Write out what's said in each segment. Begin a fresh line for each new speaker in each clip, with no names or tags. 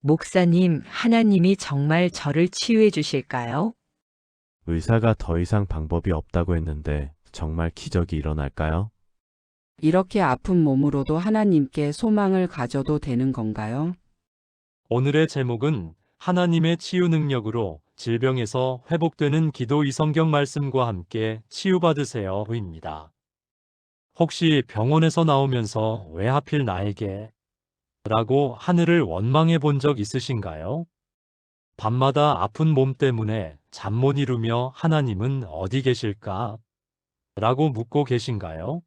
목사님, 하나님이 정말 저를 치유해 주실까요?
의사가 더 이상 방법이 없다고 했는데 정말 기적이 일어날까요?
이렇게 아픈 몸으로도 하나님께 소망을 가져도 되는 건가요?
오늘의 제목은 하나님의 치유 능력으로 질병에서 회복되는 기도 이 성경 말씀과 함께 치유받으세요입니다. 혹시 병원에서 나오면서 왜 하필 나에게? 라고 하늘을 원망해 본 적 있으신가요? 밤마다 아픈 몸 때문에 잠 못 이루며 하나님은 어디 계실까? 라고 묻고 계신가요?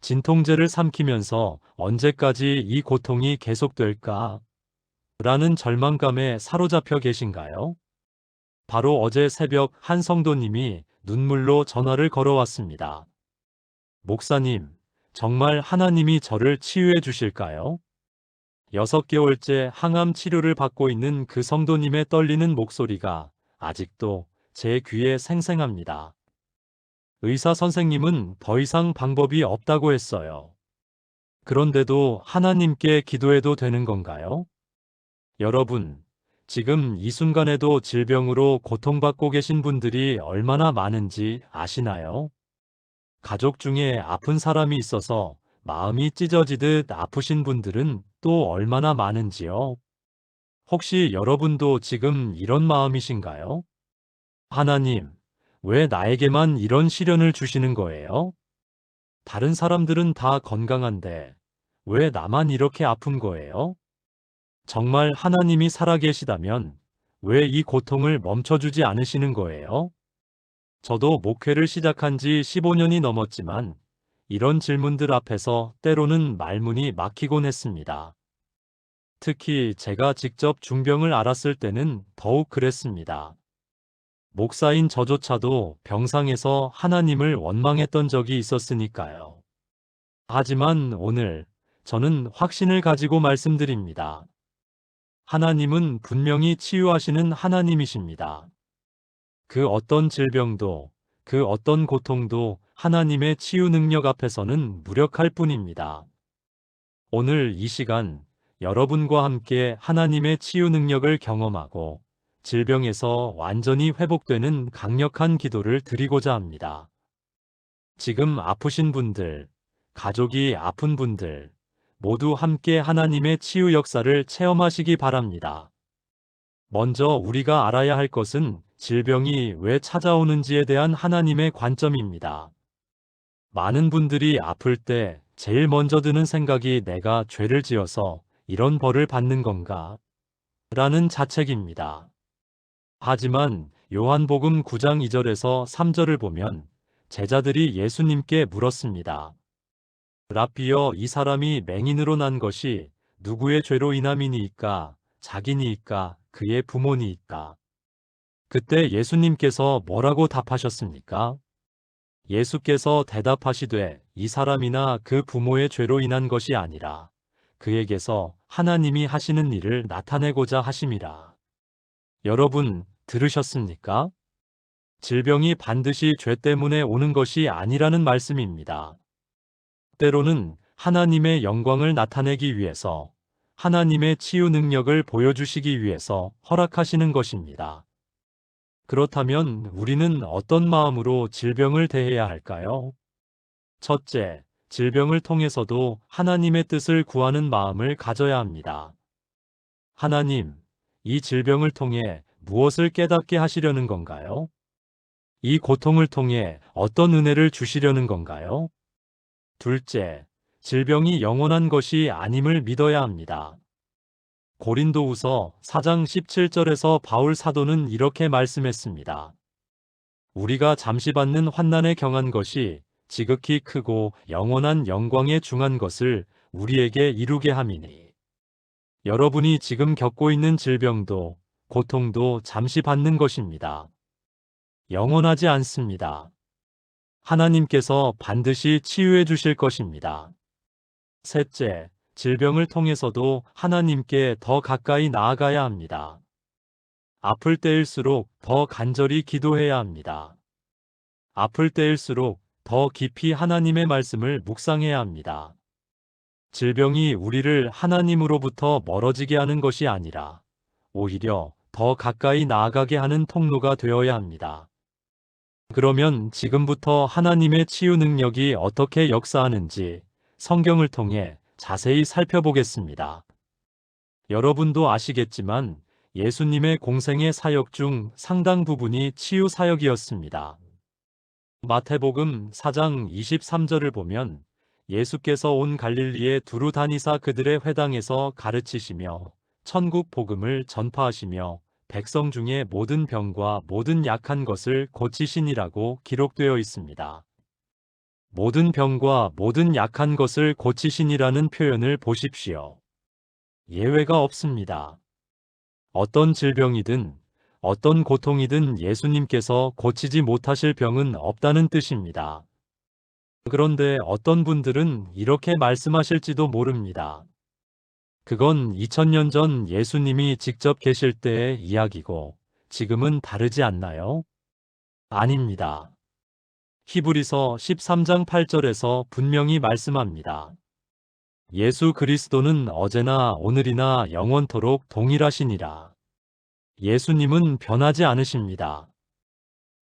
진통제를 삼키면서 언제까지 이 고통이 계속될까? 라는 절망감에 사로잡혀 계신가요? 바로 어제 새벽 한 성도님이 눈물로 전화를 걸어왔습니다. 목사님, 정말 하나님이 저를 치유해 주실까요? 6개월째 항암 치료를 받고 있는 그 성도님의 떨리는 목소리가 아직도 제 귀에 생생합니다. 의사 선생님은 더 이상 방법이 없다고 했어요. 그런데도 하나님께 기도해도 되는 건가요? 여러분, 지금 이 순간에도 질병으로 고통받고 계신 분들이 얼마나 많은지 아시나요? 가족 중에 아픈 사람이 있어서 마음이 찢어지듯 아프신 분들은 또 얼마나 많은지요? 혹시 여러분도 지금 이런 마음이신가요? 하나님, 왜 나에게만 이런 시련을 주시는 거예요? 다른 사람들은 다 건강한데 왜 나만 이렇게 아픈 거예요? 정말 하나님이 살아계시다면 왜 이 고통을 멈춰주지 않으시는 거예요? 저도 목회를 시작한 지 15년이 넘었지만 이런 질문들 앞에서 때로는 말문이 막히곤 했습니다. 특히 제가 직접 중병을 앓았을 때는 더욱 그랬습니다. 목사인 저조차도 병상에서 하나님을 원망했던 적이 있었으니까요. 하지만 오늘 저는 확신을 가지고 말씀드립니다. 하나님은 분명히 치유하시는 하나님이십니다. 그 어떤 질병도, 그 어떤 고통도 하나님의 치유 능력 앞에서는 무력할 뿐입니다. 오늘 이 시간 여러분과 함께 하나님의 치유 능력을 경험하고 질병에서 완전히 회복되는 강력한 기도를 드리고자 합니다. 지금 아프신 분들, 가족이 아픈 분들, 모두 함께 하나님의 치유 역사를 체험하시기 바랍니다. 먼저 우리가 알아야 할 것은 질병이 왜 찾아오는지에 대한 하나님의 관점입니다. 많은 분들이 아플 때 제일 먼저 드는 생각이 내가 죄를 지어서 이런 벌을 받는 건가? 라는 자책입니다. 하지만 요한복음 9장 2절에서 3절을 보면 제자들이 예수님께 물었습니다. 라삐여, 이 사람이 맹인으로 난 것이 누구의 죄로 인함이니이까? 자기니이까? 그의 부모니이까? 그때 예수님께서 뭐라고 답하셨습니까? 예수께서 대답하시되 이 사람이나 그 부모의 죄로 인한 것이 아니라 그에게서 하나님이 하시는 일을 나타내고자 하심이라. 여러분, 들으셨습니까? 질병이 반드시 죄 때문에 오는 것이 아니라는 말씀입니다. 때로는 하나님의 영광을 나타내기 위해서, 하나님의 치유 능력을 보여주시기 위해서 허락하시는 것입니다. 그렇다면 우리는 어떤 마음으로 질병을 대해야 할까요? 첫째, 질병을 통해서도 하나님의 뜻을 구하는 마음을 가져야 합니다. 하나님, 이 질병을 통해 무엇을 깨닫게 하시려는 건가요? 이 고통을 통해 어떤 은혜를 주시려는 건가요? 둘째, 질병이 영원한 것이 아님을 믿어야 합니다. 고린도후서 4장 17절에서 바울 사도는 이렇게 말씀했습니다. 우리가 잠시 받는 환난에 경한 것이 지극히 크고 영원한 영광에 중한 것을 우리에게 이루게 함이니. 여러분이 지금 겪고 있는 질병도 고통도 잠시 받는 것입니다. 영원하지 않습니다. 하나님께서 반드시 치유해 주실 것입니다. 셋째, 질병을 통해서도 하나님께 더 가까이 나아가야 합니다. 아플 때일수록 더 간절히 기도해야 합니다. 아플 때일수록 더 깊이 하나님의 말씀을 묵상해야 합니다. 질병이 우리를 하나님으로부터 멀어지게 하는 것이 아니라 오히려 더 가까이 나아가게 하는 통로가 되어야 합니다. 그러면 지금부터 하나님의 치유 능력이 어떻게 역사하는지 성경을 통해 자세히 살펴보겠습니다. 여러분도 아시겠지만 예수님의 공생의 사역 중 상당 부분이 치유 사역이었습니다. 마태복음 4장 23절을 보면 예수께서 온 갈릴리에 두루 다니사 그들의 회당에서 가르치시며 천국 복음을 전파하시며 백성 중에 모든 병과 모든 약한 것을 고치시니라고 기록되어 있습니다. 모든 병과 모든 약한 것을 고치시니라는 표현을 보십시오. 예외가 없습니다. 어떤 질병이든 어떤 고통이든 예수님께서 고치지 못하실 병은 없다는 뜻입니다. 그런데 어떤 분들은 이렇게 말씀하실지도 모릅니다. 그건 2000년 전 예수님이 직접 계실 때의 이야기고 지금은 다르지 않나요? 아닙니다. 히브리서 13장 8절에서 분명히 말씀합니다. 예수 그리스도는 어제나 오늘이나 영원토록 동일하시니라. 예수님은 변하지 않으십니다.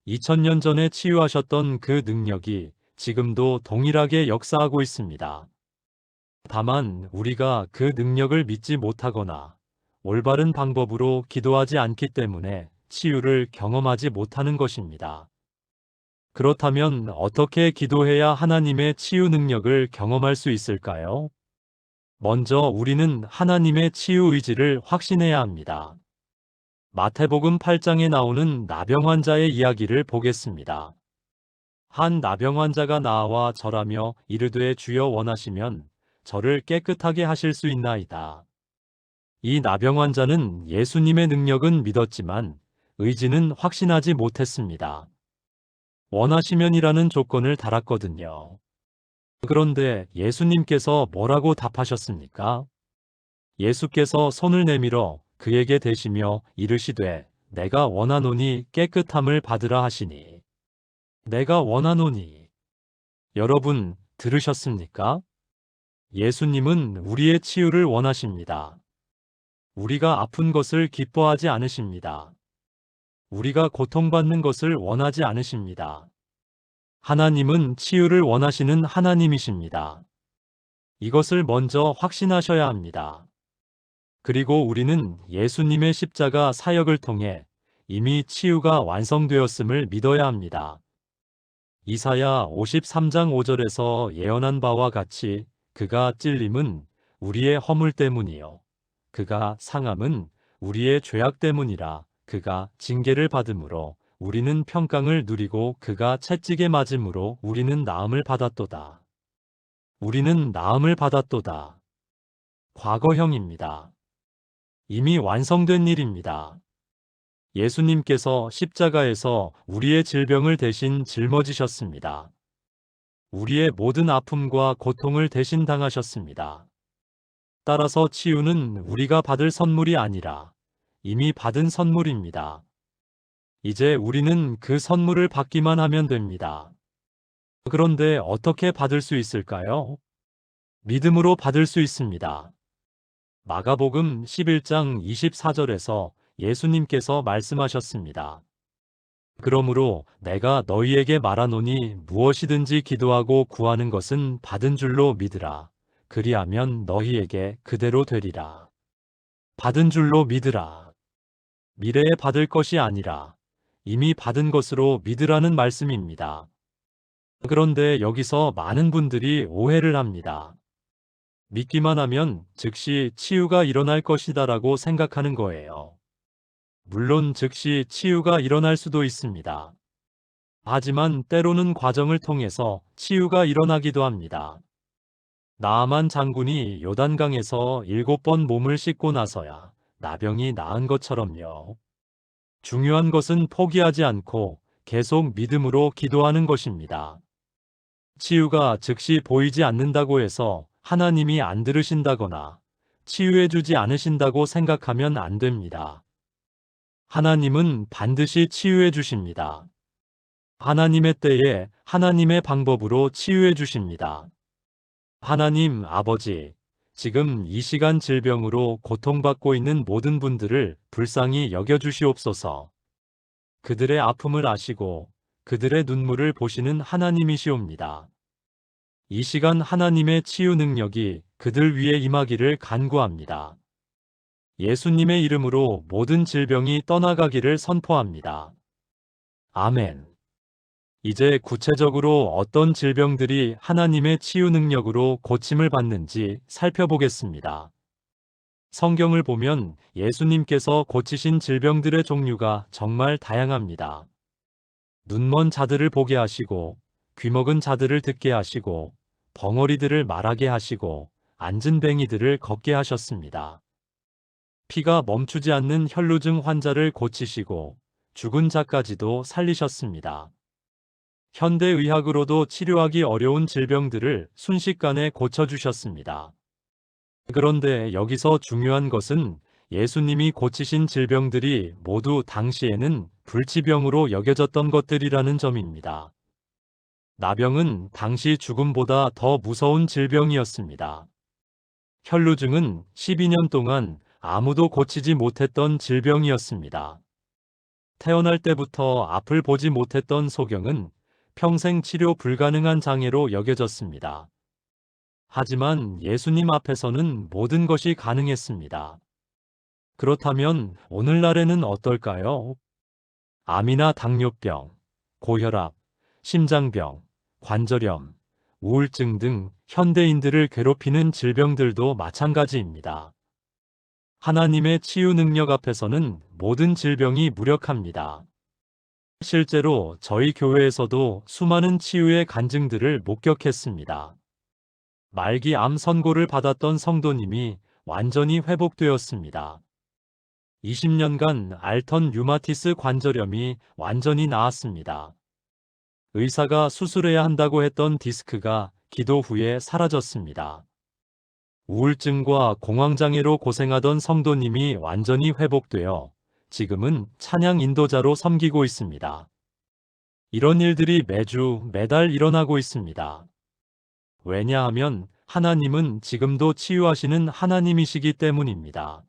2000년 전에 치유하셨던 그 능력이 지금도 동일하게 역사하고 있습니다. 다만 우리가 그 능력을 믿지 못하거나 올바른 방법으로 기도하지 않기 때문에 치유를 경험하지 못하는 것입니다. 그렇다면 어떻게 기도해야 하나님의 치유 능력을 경험할 수 있을까요? 먼저 우리는 하나님의 치유 의지를 확신해야 합니다. 마태복음 8장에 나오는 나병 환자의 이야기를 보겠습니다. 한 나병 환자가 나와 절하며 이르되 주여 원하시면 저를 깨끗하게 하실 수 있나이다. 이 나병 환자는 예수님의 능력은 믿었지만 의지는 확신하지 못했습니다. 원하시면이라는 조건을 달았거든요. 그런데 예수님께서 뭐라고 답하셨습니까? 예수께서 손을 내밀어 그에게 대시며 이르시되 내가 원하노니 깨끗함을 받으라 하시니. 내가 원하노니. 여러분 들으셨습니까? 예수님은 우리의 치유를 원하십니다. 우리가 아픈 것을 기뻐하지 않으십니다. 우리가 고통받는 것을 원하지 않으십니다. 하나님은 치유를 원하시는 하나님이십니다. 이것을 먼저 확신하셔야 합니다. 그리고 우리는 예수님의 십자가 사역을 통해 이미 치유가 완성되었음을 믿어야 합니다. 이사야 53장 5절에서 예언한 바와 같이 그가 찔림은 우리의 허물 때문이요 그가 상함은 우리의 죄악 때문이라. 그가 징계를 받음으로 우리는 평강을 누리고 그가 채찍에 맞음으로 우리는 나음을 받았도다. 우리는 나음을 받았도다. 과거형입니다. 이미 완성된 일입니다. 예수님께서 십자가에서 우리의 질병을 대신 짊어지셨습니다. 우리의 모든 아픔과 고통을 대신 당하셨습니다. 따라서 치유는 우리가 받을 선물이 아니라 이미 받은 선물입니다. 이제 우리는 그 선물을 받기만 하면 됩니다. 그런데 어떻게 받을 수 있을까요? 믿음으로 받을 수 있습니다. 마가복음 11장 24절에서 예수님께서 말씀하셨습니다. 그러므로 내가 너희에게 말하노니 무엇이든지 기도하고 구하는 것은 받은 줄로 믿으라. 그리하면 너희에게 그대로 되리라. 받은 줄로 믿으라. 미래에 받을 것이 아니라 이미 받은 것으로 믿으라는 말씀입니다. 그런데 여기서 많은 분들이 오해를 합니다. 믿기만 하면 즉시 치유가 일어날 것이다라고 생각하는 거예요. 물론 즉시 치유가 일어날 수도 있습니다. 하지만 때로는 과정을 통해서 치유가 일어나기도 합니다. 나아만 장군이 요단강에서 7번 몸을 씻고 나서야 나병이 나은 것처럼요. 중요한 것은 포기하지 않고 계속 믿음으로 기도하는 것입니다. 치유가 즉시 보이지 않는다고 해서 하나님이 안 들으신다거나 치유해주지 않으신다고 생각하면 안 됩니다. 하나님은 반드시 치유해 주십니다. 하나님의 때에 하나님의 방법으로 치유해 주십니다. 하나님 아버지, 지금 이 시간 질병으로 고통받고 있는 모든 분들을 불쌍히 여겨주시옵소서. 그들의 아픔을 아시고 그들의 눈물을 보시는 하나님이시옵니다. 이 시간 하나님의 치유 능력이 그들 위에 임하기를 간구합니다. 예수님의 이름으로 모든 질병이 떠나가기를 선포합니다. 아멘. 이제 구체적으로 어떤 질병들이 하나님의 치유 능력으로 고침을 받는지 살펴보겠습니다. 성경을 보면 예수님께서 고치신 질병들의 종류가 정말 다양합니다. 눈먼 자들을 보게 하시고, 귀먹은 자들을 듣게 하시고, 벙어리들을 말하게 하시고, 앉은 뱅이들을 걷게 하셨습니다. 피가 멈추지 않는 혈루증 환자를 고치시고, 죽은 자까지도 살리셨습니다. 현대의학으로도 치료하기 어려운 질병들을 순식간에 고쳐주셨습니다. 그런데 여기서 중요한 것은 예수님이 고치신 질병들이 모두 당시에는 불치병으로 여겨졌던 것들이라는 점입니다. 나병은 당시 죽음보다 더 무서운 질병이었습니다. 혈루증은 12년 동안 아무도 고치지 못했던 질병이었습니다. 태어날 때부터 앞을 보지 못했던 소경은 평생 치료 불가능한 장애로 여겨졌습니다. 하지만 예수님 앞에서는 모든 것이 가능했습니다. 그렇다면 오늘날에는 어떨까요? 암이나 당뇨병, 고혈압, 심장병, 관절염, 우울증 등 현대인들을 괴롭히는 질병들도 마찬가지입니다. 하나님의 치유 능력 앞에서는 모든 질병이 무력합니다. 실제로 저희 교회에서도 수많은 치유의 간증들을 목격했습니다. 말기 암 선고를 받았던 성도님이 완전히 회복되었습니다. 20년간 앓던 류마티스 관절염이 완전히 나았습니다. 의사가 수술해야 한다고 했던 디스크가 기도 후에 사라졌습니다. 우울증과 공황장애로 고생하던 성도님이 완전히 회복되어 지금은 찬양 인도자로 섬기고 있습니다. 이런 일들이 매달 일어나고 있습니다. 왜냐하면 하나님은 지금도 치유하시는 하나님이시기 때문입니다.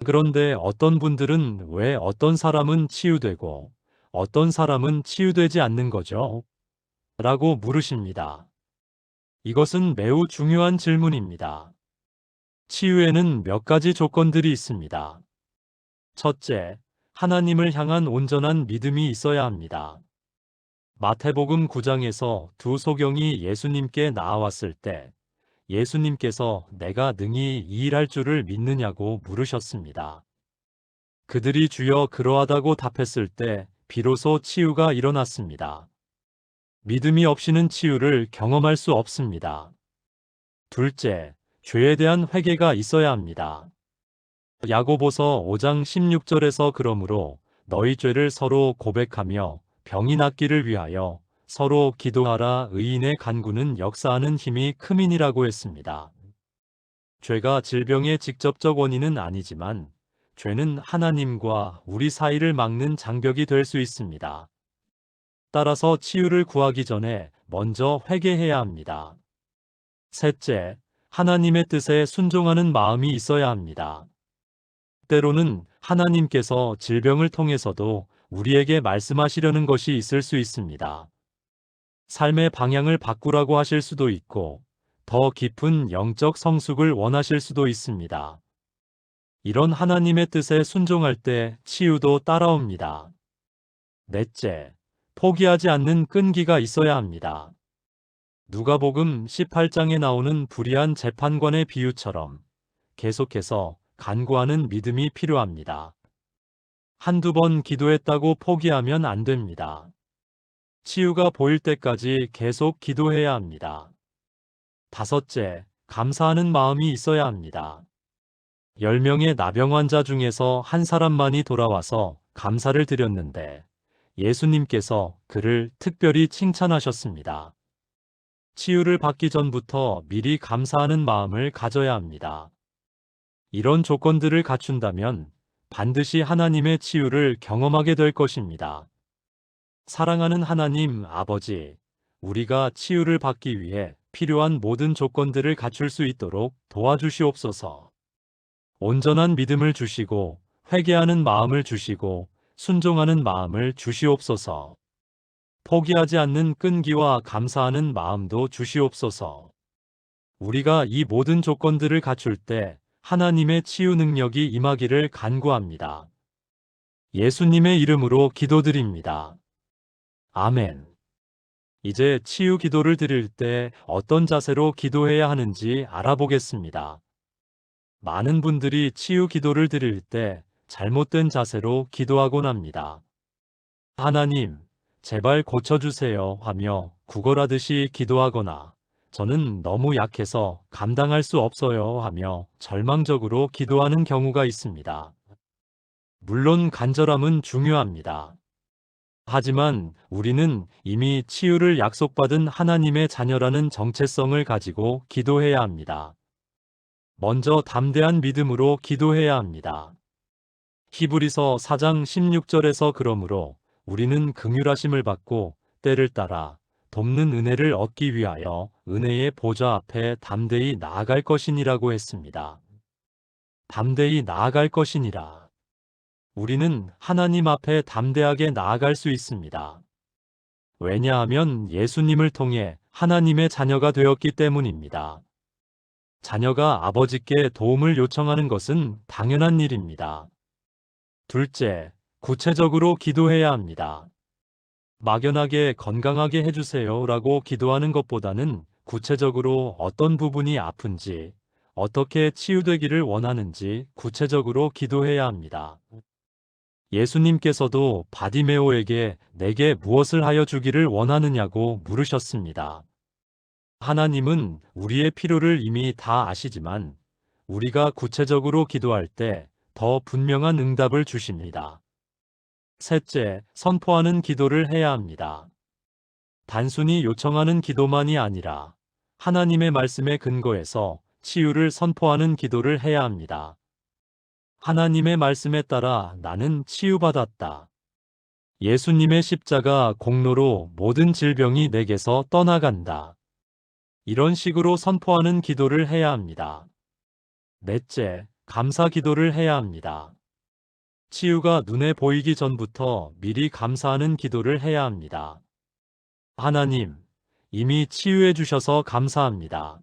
그런데 어떤 분들은 왜 어떤 사람은 치유되고 어떤 사람은 치유되지 않는 거죠? 라고 물으십니다. 이것은 매우 중요한 질문입니다. 치유에는 몇 가지 조건들이 있습니다. 첫째, 하나님을 향한 온전한 믿음이 있어야 합니다. 마태복음 9장에서 두 소경이 예수님께 나아왔을 때 예수님께서 내가 능히 이 일할 줄을 믿느냐고 물으셨습니다. 그들이 주여 그러하다고 답했을 때 비로소 치유가 일어났습니다. 믿음이 없이는 치유를 경험할 수 없습니다. 둘째, 죄에 대한 회개가 있어야 합니다. 야고보서 5장 16절에서 그러므로 너희 죄를 서로 고백하며 병이 낫기를 위하여 서로 기도하라. 의인의 간구는 역사하는 힘이 큼이니라고 했습니다. 죄가 질병의 직접적 원인은 아니지만 죄는 하나님과 우리 사이를 막는 장벽이 될 수 있습니다. 따라서 치유를 구하기 전에 먼저 회개해야 합니다. 셋째, 하나님의 뜻에 순종하는 마음이 있어야 합니다. 때로는 하나님께서 질병을 통해서도 우리에게 말씀하시려는 것이 있을 수 있습니다. 삶의 방향을 바꾸라고 하실 수도 있고, 더 깊은 영적 성숙을 원하실 수도 있습니다. 이런 하나님의 뜻에 순종할 때 치유도 따라옵니다. 넷째, 포기하지 않는 끈기가 있어야 합니다. 누가복음 18장에 나오는 불의한 재판관의 비유처럼 계속해서 간구하는 믿음이 필요합니다. 한두 번 기도했다고 포기하면 안 됩니다. 치유가 보일 때까지 계속 기도해야 합니다. 다섯째, 감사하는 마음이 있어야 합니다. 10명의 나병 환자 중에서 한 사람만이 돌아와서 감사를 드렸는데 예수님께서 그를 특별히 칭찬하셨습니다. 치유를 받기 전부터 미리 감사하는 마음을 가져야 합니다. 이런 조건들을 갖춘다면 반드시 하나님의 치유를 경험하게 될 것입니다. 사랑하는 하나님 아버지, 우리가 치유를 받기 위해 필요한 모든 조건들을 갖출 수 있도록 도와주시옵소서. 온전한 믿음을 주시고 회개하는 마음을 주시고 순종하는 마음을 주시옵소서. 포기하지 않는 끈기와 감사하는 마음도 주시옵소서. 우리가 이 모든 조건들을 갖출 때 하나님의 치유 능력이 임하기를 간구합니다. 예수님의 이름으로 기도드립니다. 아멘. 이제 치유 기도를 드릴 때 어떤 자세로 기도해야 하는지 알아보겠습니다. 많은 분들이 치유 기도를 드릴 때 잘못된 자세로 기도하곤 합니다. 하나님, 제발 고쳐주세요 하며 구걸하듯이 기도하거나 저는 너무 약해서 감당할 수 없어요 하며 절망적으로 기도하는 경우가 있습니다. 물론 간절함은 중요합니다. 하지만 우리는 이미 치유를 약속받은 하나님의 자녀라는 정체성을 가지고 기도해야 합니다. 먼저 담대한 믿음으로 기도해야 합니다. 히브리서 4장 16절에서 그러므로 우리는 긍휼하심을 받고 때를 따라 돕는 은혜를 얻기 위하여 은혜의 보좌 앞에 담대히 나아갈 것이니라고 했습니다. 담대히 나아갈 것이니라. 우리는 하나님 앞에 담대하게 나아갈 수 있습니다. 왜냐하면 예수님을 통해 하나님의 자녀가 되었기 때문입니다. 자녀가 아버지께 도움을 요청하는 것은 당연한 일입니다. 둘째, 구체적으로 기도해야 합니다. 막연하게 건강하게 해주세요 라고 기도하는 것보다는 구체적으로 어떤 부분이 아픈지, 어떻게 치유되기를 원하는지 구체적으로 기도해야 합니다. 예수님께서도 바디메오에게 내게 무엇을 하여 주기를 원하느냐고 물으셨습니다. 하나님은 우리의 필요를 이미 다 아시지만 우리가 구체적으로 기도할 때 더 분명한 응답을 주십니다. 셋째, 선포하는 기도를 해야 합니다. 단순히 요청하는 기도만이 아니라 하나님의 말씀에 근거해서 치유를 선포하는 기도를 해야 합니다. 하나님의 말씀에 따라 나는 치유받았다. 예수님의 십자가 공로로 모든 질병이 내게서 떠나간다. 이런 식으로 선포하는 기도를 해야 합니다. 넷째, 감사 기도를 해야 합니다. 치유가 눈에 보이기 전부터 미리 감사하는 기도를 해야 합니다. 하나님, 이미 치유해 주셔서 감사합니다.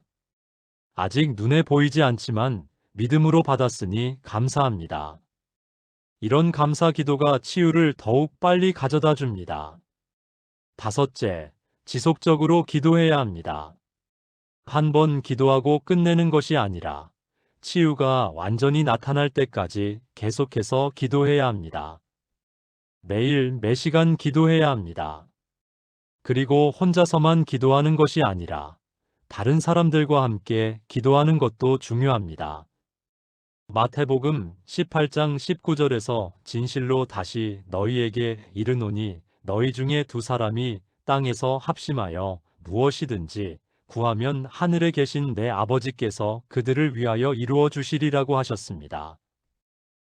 아직 눈에 보이지 않지만 믿음으로 받았으니 감사합니다. 이런 감사 기도가 치유를 더욱 빨리 가져다 줍니다. 다섯째, 지속적으로 기도해야 합니다. 한 번 기도하고 끝내는 것이 아니라 치유가 완전히 나타날 때까지 계속해서 기도해야 합니다. 매일 매 시간 기도해야 합니다. 그리고 혼자서만 기도하는 것이 아니라 다른 사람들과 함께 기도하는 것도 중요합니다. 마태복음 18장 19절에서 진실로 다시 너희에게 이르노니 너희 중에 두 사람이 땅에서 합심하여 무엇이든지 구하면 하늘에 계신 내 아버지께서 그들을 위하여 이루어 주시리라고 하셨습니다.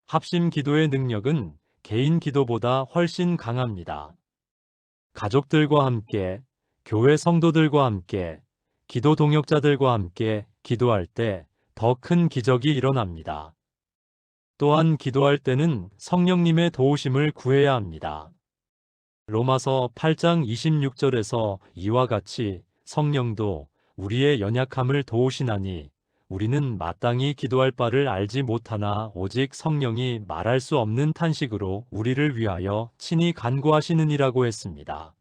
합심 기도의 능력은 개인 기도보다 훨씬 강합니다. 가족들과 함께, 교회 성도들과 함께, 기도 동역자들과 함께 기도할 때 더 큰 기적이 일어납니다. 또한 기도할 때는 성령님의 도우심을 구해야 합니다. 로마서 8장 26절에서 이와 같이 성령도 우리의 연약함을 도우시나니 우리는 마땅히 기도할 바를 알지 못하나 오직 성령이 말할 수 없는 탄식으로 우리를 위하여 친히 간구하시느니라고 했습니다.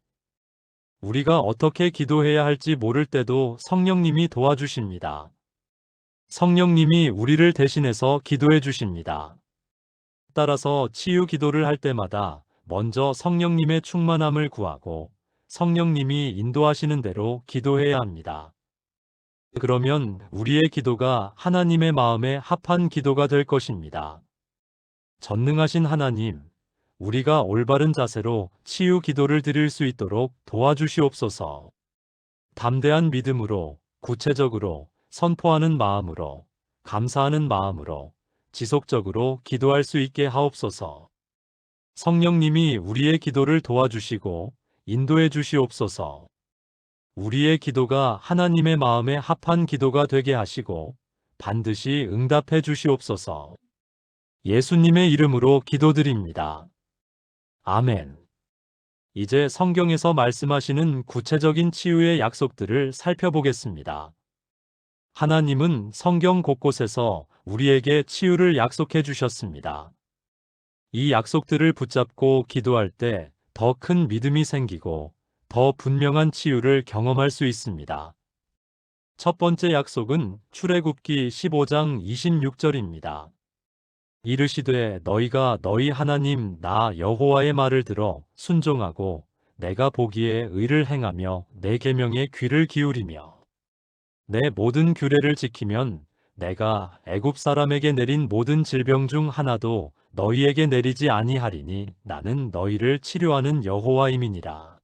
우리가 어떻게 기도해야 할지 모를 때도 성령님이 도와주십니다. 성령님이 우리를 대신해서 기도해 주십니다. 따라서 치유 기도를 할 때마다 먼저 성령님의 충만함을 구하고 성령님이 인도하시는 대로 기도해야 합니다. 그러면 우리의 기도가 하나님의 마음에 합한 기도가 될 것입니다. 전능하신 하나님, 우리가 올바른 자세로 치유 기도를 드릴 수 있도록 도와주시옵소서. 담대한 믿음으로, 구체적으로, 선포하는 마음으로, 감사하는 마음으로, 지속적으로 기도할 수 있게 하옵소서. 성령님이 우리의 기도를 도와주시고 인도해 주시옵소서. 우리의 기도가 하나님의 마음에 합한 기도가 되게 하시고 반드시 응답해 주시옵소서. 예수님의 이름으로 기도드립니다. 아멘. 이제 성경에서 말씀하시는 구체적인 치유의 약속들을 살펴보겠습니다. 하나님은 성경 곳곳에서 우리에게 치유를 약속해 주셨습니다. 이 약속들을 붙잡고 기도할 때 더 큰 믿음이 생기고 더 분명한 치유를 경험할 수 있습니다. 첫 번째 약속은 출애굽기 15장 26절입니다. 이르시되 너희가 너희 하나님 나 여호와의 말을 들어 순종하고 내가 보기에 의를 행하며 내 계명에 귀를 기울이며 내 모든 규례를 지키면 내가 애굽 사람에게 내린 모든 질병 중 하나도 너희에게 내리지 아니하리니 나는 너희를 치료하는 여호와임이니라.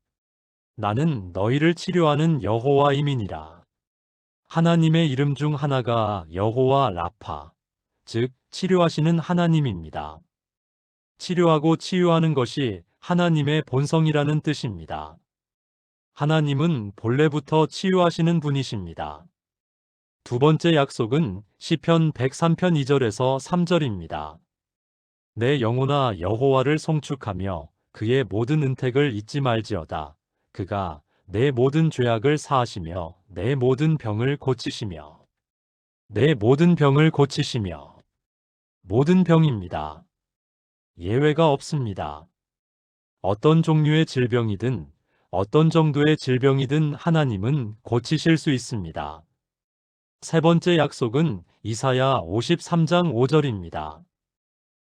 나는 너희를 치료하는 여호와임이니라. 하나님의 이름 중 하나가 여호와 라파, 즉 치료하시는 하나님입니다. 치료하고 치유하는 것이 하나님의 본성이라는 뜻입니다. 하나님은 본래부터 치유하시는 분이십니다. 두 번째 약속은 시편 103편 2절에서 3절입니다. 내 영혼아 여호와를 송축하며 그의 모든 은택을 잊지 말지어다. 그가 내 모든 죄악을 사하시며 내 모든 병을 고치시며 내 모든 병을 고치시며 모든 병입니다. 예외가 없습니다. 어떤 종류의 질병이든 어떤 정도의 질병이든 하나님은 고치실 수 있습니다. 세 번째 약속은 이사야 53장 5절입니다.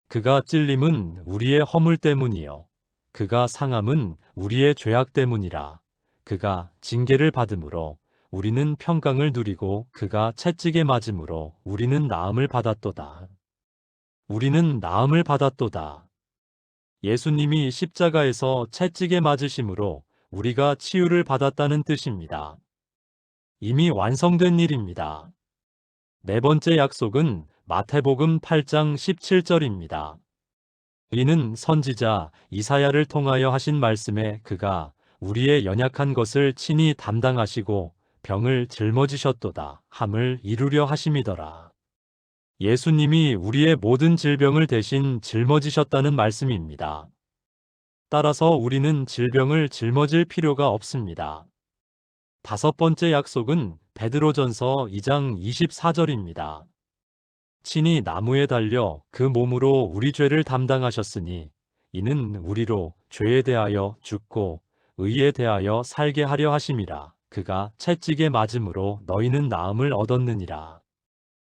그가 찔림은 우리의 허물 때문이요 그가 상함은 우리의 죄악 때문이라. 그가 징계를 받음으로 우리는 평강을 누리고 그가 채찍에 맞음으로 우리는 나음을 받았도다. 우리는 나음을 받았도다. 예수님이 십자가에서 채찍에 맞으심으로 우리가 치유를 받았다는 뜻입니다. 이미 완성된 일입니다. 네 번째 약속은 마태복음 8장 17절입니다. 이는 선지자 이사야를 통하여 하신 말씀에 그가 우리의 연약한 것을 친히 담당하시고 병을 짊어지셨도다 함을 이루려 하심이더라. 예수님이 우리의 모든 질병을 대신 짊어지셨다는 말씀입니다. 따라서 우리는 질병을 짊어질 필요가 없습니다. 다섯 번째 약속은 베드로전서 2장 24절입니다. 친히 나무에 달려 그 몸으로 우리 죄를 담당하셨으니 이는 우리로 죄에 대하여 죽고 의에 대하여 살게 하려 하심이라. 그가 채찍에 맞음으로 너희는 나음을 얻었느니라.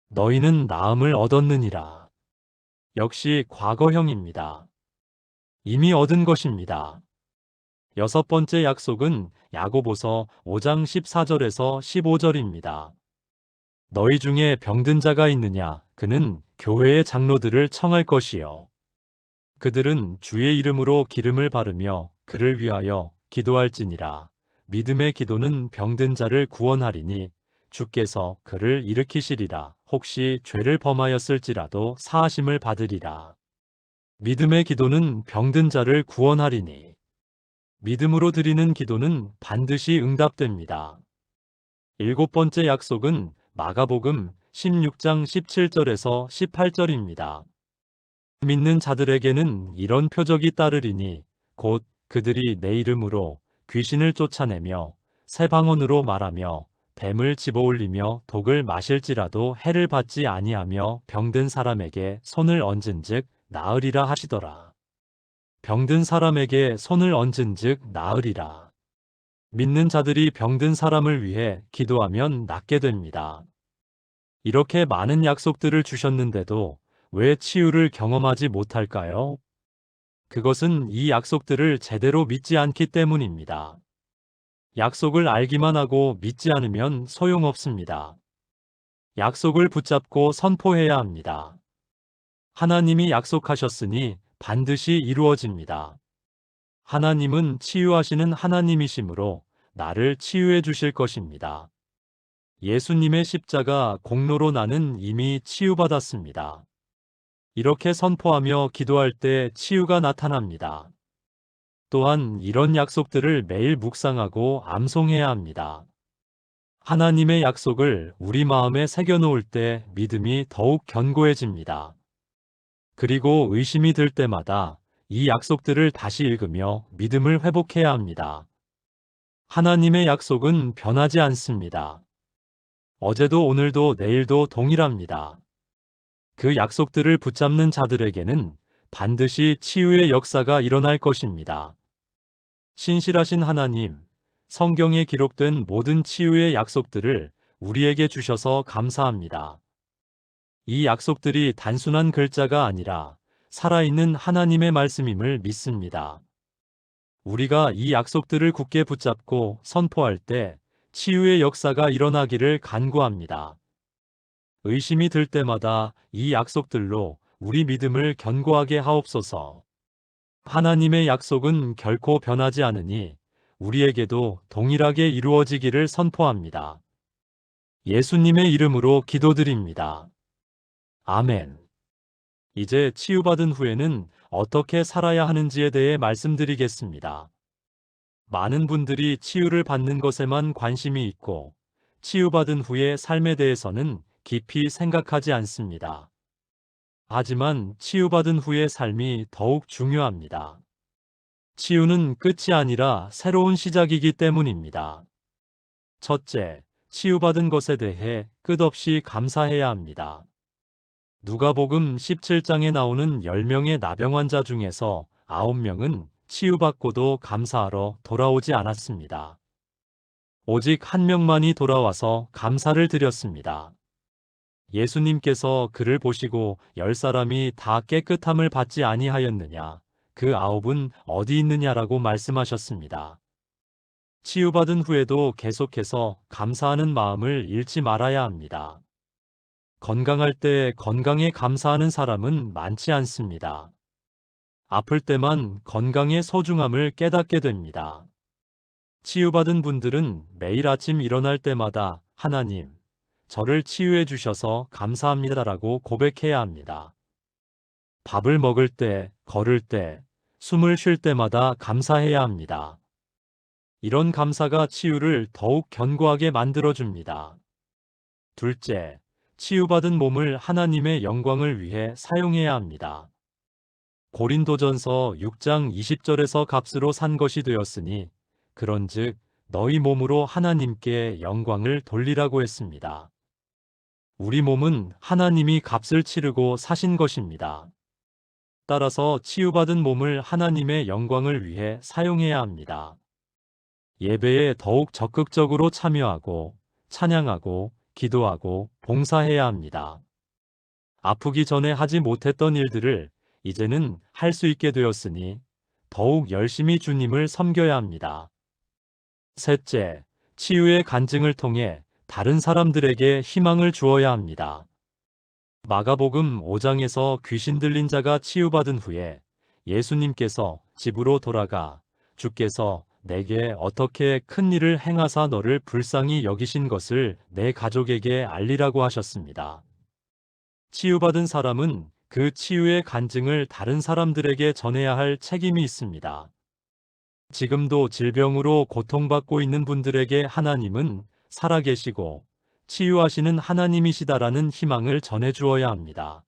너희는 나음을 얻었느니라. 역시 과거형입니다. 이미 얻은 것입니다. 여섯 번째 약속은 야고보서 5장 14절에서 15절입니다. 너희 중에 병든 자가 있느냐? 그는 교회의 장로들을 청할 것이요. 그들은 주의 이름으로 기름을 바르며 그를 위하여 기도할지니라. 믿음의 기도는 병든 자를 구원하리니 주께서 그를 일으키시리라. 혹시 죄를 범하였을지라도 사하심을 받으리라. 믿음의 기도는 병든 자를 구원하리니 믿음으로 드리는 기도는 반드시 응답됩니다. 일곱 번째 약속은 마가복음 16장 17절에서 18절입니다. 믿는 자들에게는 이런 표적이 따르리니 곧 그들이 내 이름으로 귀신을 쫓아내며 새 방언으로 말하며 뱀을 집어올리며 독을 마실지라도 해를 받지 아니하며 병든 사람에게 손을 얹은즉 나으리라 하시더라. 병든 사람에게 손을 얹은즉 나으리라. 믿는 자들이 병든 사람을 위해 기도하면 낫게 됩니다. 이렇게 많은 약속들을 주셨는데도 왜 치유를 경험하지 못할까요? 그것은 이 약속들을 제대로 믿지 않기 때문입니다. 약속을 알기만 하고 믿지 않으면 소용없습니다. 약속을 붙잡고 선포해야 합니다. 하나님이 약속하셨으니 반드시 이루어집니다. 하나님은 치유하시는 하나님이시므로 나를 치유해 주실 것입니다. 예수님의 십자가 공로로 나는 이미 치유받았습니다. 이렇게 선포하며 기도할 때 치유가 나타납니다. 또한 이런 약속들을 매일 묵상하고 암송해야 합니다. 하나님의 약속을 우리 마음에 새겨놓을 때 믿음이 더욱 견고해집니다. 그리고 의심이 들 때마다 이 약속들을 다시 읽으며 믿음을 회복해야 합니다. 하나님의 약속은 변하지 않습니다. 어제도 오늘도 내일도 동일합니다. 그 약속들을 붙잡는 자들에게는 반드시 치유의 역사가 일어날 것입니다. 신실하신 하나님, 성경에 기록된 모든 치유의 약속들을 우리에게 주셔서 감사합니다. 이 약속들이 단순한 글자가 아니라 살아있는 하나님의 말씀임을 믿습니다. 우리가 이 약속들을 굳게 붙잡고 선포할 때 치유의 역사가 일어나기를 간구합니다. 의심이 들 때마다 이 약속들로 우리 믿음을 견고하게 하옵소서. 하나님의 약속은 결코 변하지 않으니 우리에게도 동일하게 이루어지기를 선포합니다. 예수님의 이름으로 기도드립니다. 아멘. 이제 치유받은 후에는 어떻게 살아야 하는지에 대해 말씀드리겠습니다. 많은 분들이 치유를 받는 것에만 관심이 있고 치유받은 후의 삶에 대해서는 깊이 생각하지 않습니다. 하지만 치유받은 후의 삶이 더욱 중요합니다. 치유는 끝이 아니라 새로운 시작이기 때문입니다. 첫째, 치유받은 것에 대해 끝없이 감사해야 합니다. 누가복음 17장에 나오는 10명의 나병 환자 중에서 9명은 치유받고도 감사하러 돌아오지 않았습니다. 오직 한 명만이 돌아와서 감사를 드렸습니다. 예수님께서 그를 보시고 10사람이 다 깨끗함을 받지 아니하였느냐, 그 9은 어디 있느냐라고 말씀하셨습니다. 치유받은 후에도 계속해서 감사하는 마음을 잃지 말아야 합니다. 건강할 때 건강에 감사하는 사람은 많지 않습니다. 아플 때만 건강의 소중함을 깨닫게 됩니다. 치유받은 분들은 매일 아침 일어날 때마다 하나님, 저를 치유해 주셔서 감사합니다라고 고백해야 합니다. 밥을 먹을 때, 걸을 때, 숨을 쉴 때마다 감사해야 합니다. 이런 감사가 치유를 더욱 견고하게 만들어줍니다. 둘째, 치유받은 몸을 하나님의 영광을 위해 사용해야 합니다. 고린도전서 6장 20절에서 값으로 산 것이 되었으니 그런즉 너희 몸으로 하나님께 영광을 돌리라고 했습니다. 우리 몸은 하나님이 값을 치르고 사신 것입니다. 따라서 치유받은 몸을 하나님의 영광을 위해 사용해야 합니다. 예배에 더욱 적극적으로 참여하고 찬양하고 기도하고 봉사해야 합니다. 아프기 전에 하지 못했던 일들을 이제는 할 수 있게 되었으니 더욱 열심히 주님을 섬겨야 합니다. 셋째, 치유의 간증을 통해 다른 사람들에게 희망을 주어야 합니다. 마가복음 5장에서 귀신 들린 자가 치유받은 후에 예수님께서 집으로 돌아가 주께서 내게 어떻게 큰 일을 행하사 너를 불쌍히 여기신 것을 내 가족에게 알리라고 하셨습니다. 치유받은 사람은 그 치유의 간증을 다른 사람들에게 전해야 할 책임이 있습니다. 지금도 질병으로 고통받고 있는 분들에게 하나님은 살아계시고 치유하시는 하나님이시다라는 희망을 전해주어야 합니다.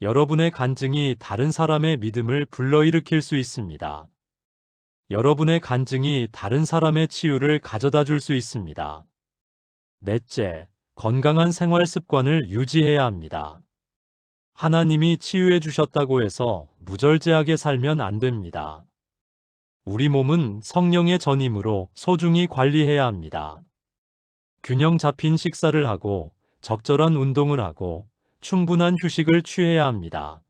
여러분의 간증이 다른 사람의 믿음을 불러일으킬 수 있습니다. 여러분의 간증이 다른 사람의 치유를 가져다 줄 수 있습니다. 넷째, 건강한 생활 습관을 유지해야 합니다. 하나님이 치유해 주셨다고 해서 무절제하게 살면 안 됩니다. 우리 몸은 성령의 전임으로 소중히 관리해야 합니다. 균형 잡힌 식사를 하고 적절한 운동을 하고 충분한 휴식을 취해야 합니다.